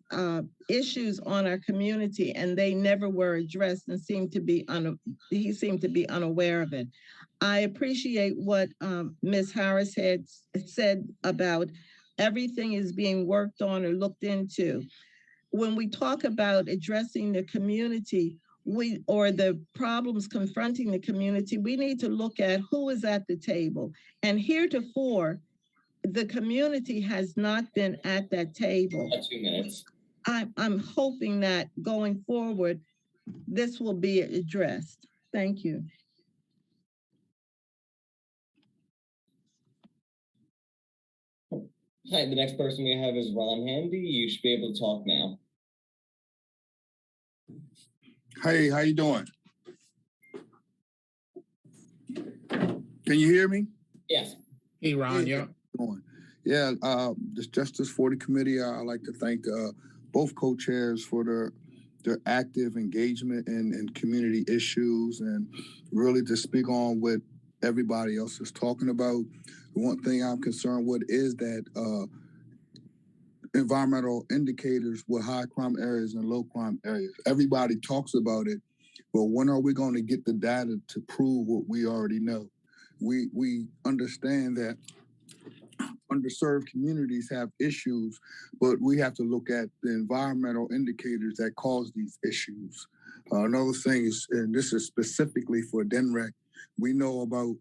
issues on our community, and they never were addressed, and he seemed to be unaware of it. I appreciate what Ms. Harris had said about everything is being worked on or looked into. When we talk about addressing the community, or the problems confronting the community, we need to look at who is at the table. And heretofore, the community has not been at that table. 2 minutes. I'm hoping that going forward, this will be addressed. Thank you. Hi, the next person we have is Ron Handy. You should be able to talk now. Hey, how you doing? Can you hear me? Yes. Hey, Ron, yeah. Yeah, this Justice 40 Committee, I'd like to thank both co-chairs for their active engagement in community issues, and really to speak on what everybody else is talking about. The one thing I'm concerned with is that environmental indicators with high crime areas and low crime areas. Everybody talks about it, but when are we going to get the data to prove what we already know? We understand that underserved communities have issues, but we have to look at the environmental indicators that cause these issues. Another thing is, and this is specifically for DNREC, we know about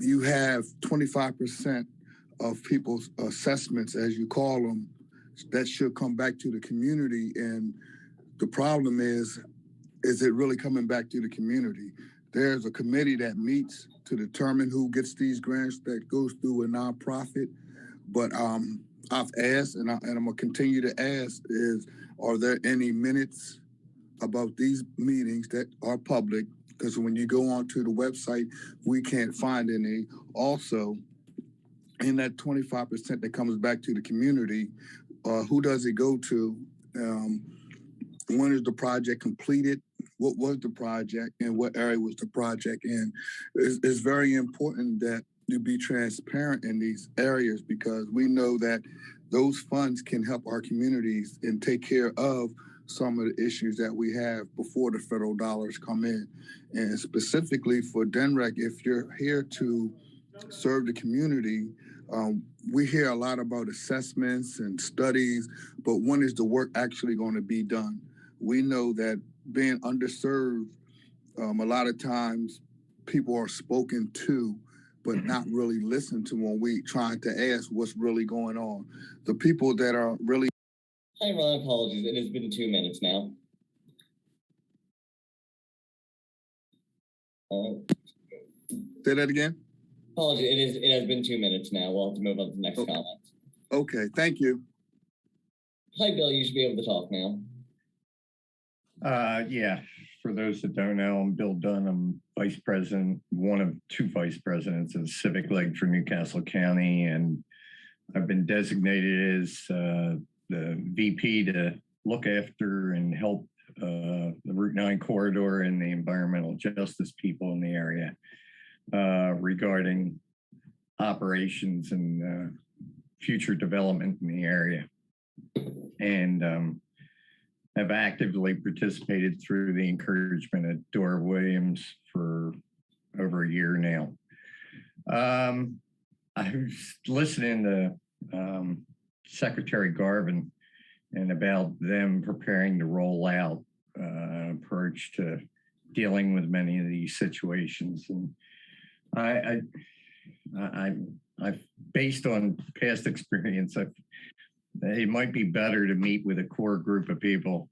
you have 25% of people's assessments, as you call them, that should come back to the community. And the problem is it really coming back to the community? There's a committee that meets to determine who gets these grants that goes through a nonprofit. But I've asked, and I'm gonna continue to ask, are there any minutes about these meetings that are public? Because when you go onto the website, we can't find any. Also, in that 25% that comes back to the community, who does it go to? When is the project completed? What was the project and what area was the project in? It's very important that you be transparent in these areas, because we know that those funds can help our communities and take care of some of the issues that we have before the federal dollars come in. And specifically for DENREC, if you're here to serve the community, we hear a lot about assessments and studies, but when is the work actually going to be done? We know that being underserved, a lot of times people are spoken to, but not really listened to when we trying to ask what's really going on. The people that are really... Hi, Ron. Apologies. It has been 2 minutes now. Say that again? Apologies. It has been 2 minutes now. We'll have to move on to the next comment. Okay. Thank you. Hi, Bill. You should be able to talk now. Yeah, for those that don't know, I'm Bill Dunn. I'm vice president, one of two vice presidents of Civic League for Newcastle County, and I've been designated as the VP to look after and help the Route 9 corridor and the environmental justice people in the area regarding operations and future development in the area. And have actively participated through the encouragement of Dora Williams for over a year now. I was listening to Secretary Garvin and about them preparing to roll out an approach to dealing with many of these situations. And I've based on past experience, it might be better to meet with a core group of people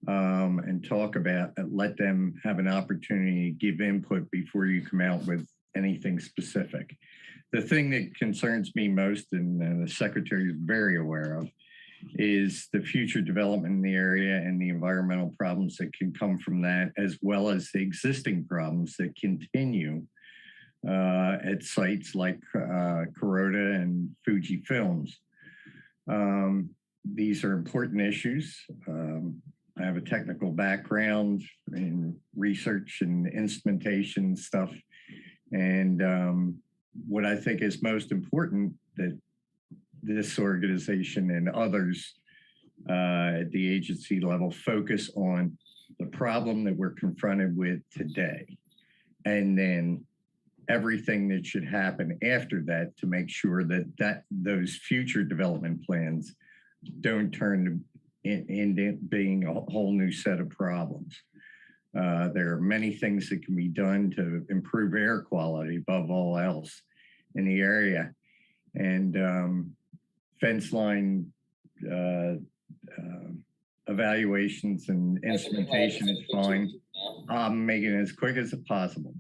and talk about, let them have an opportunity to give input before you come out with anything specific. The thing that concerns me most, and the Secretary is very aware of, is the future development in the area and the environmental problems that can come from that, as well as the existing problems that continue at sites like Kuroda and Fuji Films. These are important issues. I have a technical background in research and instrumentation stuff. And what I think is most important, that this organization and others at the agency level focus on the problem that we're confronted with today, and then everything that should happen after that to make sure that those future development plans don't turn into being a whole new set of problems. There are many things that can be done to improve air quality above all else in the area. And fence line evaluations and instrumentation is fine. I'm making it as quick as possible.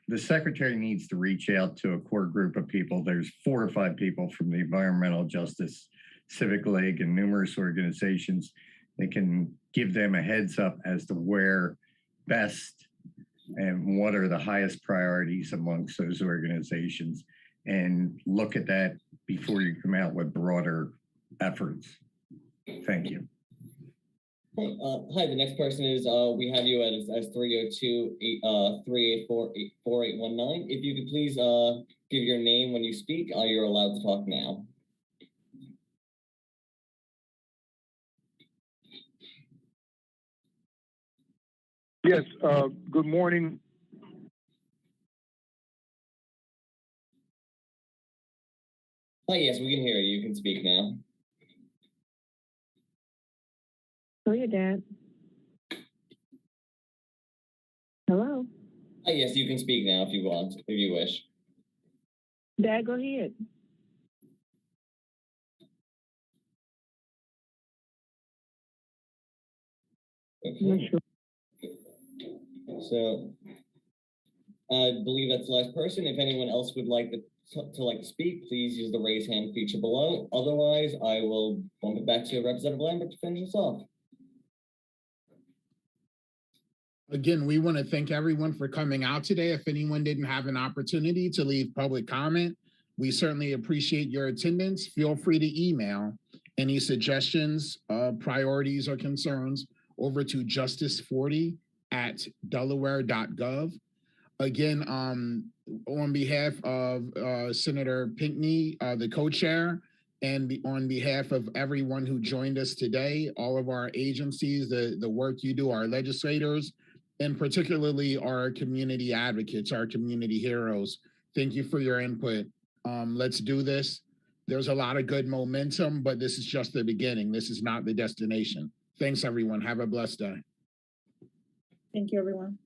The Secretary needs to reach out to a core group of people. There's 4 or 5 people from the Environmental Justice Civic League and numerous organizations that can give them a heads up as to where best and what are the highest priorities amongst those organizations, and look at that before you come out with broader efforts. Thank you. Hi, the next person is, we have you as 302-384-4819. If you could please give your name when you speak, you're allowed to talk now. Yes, good morning. Hi, yes, we can hear you. You can speak now. Oh, your dad. Hello. Hi, yes, you can speak now if you want, if you wish. Dad, go ahead. Okay. So I believe that's the last person. If anyone else would like to speak, please use the raise hand feature below. Otherwise, I will bump it back to Representative Lambert to finish us off. Again, we want to thank everyone for coming out today. If anyone didn't have an opportunity to leave public comment, we certainly appreciate your attendance. Feel free to email any suggestions, priorities, or concerns over to justice40@delaware.gov. Again, on behalf of Senator Pinckney, the co-chair, and on behalf of everyone who joined us today, all of our agencies, the work you do, our legislators, and particularly our community advocates, our community heroes. Thank you for your input. Let's do this. There's a lot of good momentum, but this is just the beginning. This is not the destination. Thanks, everyone. Have a blessed day. Thank you, everyone.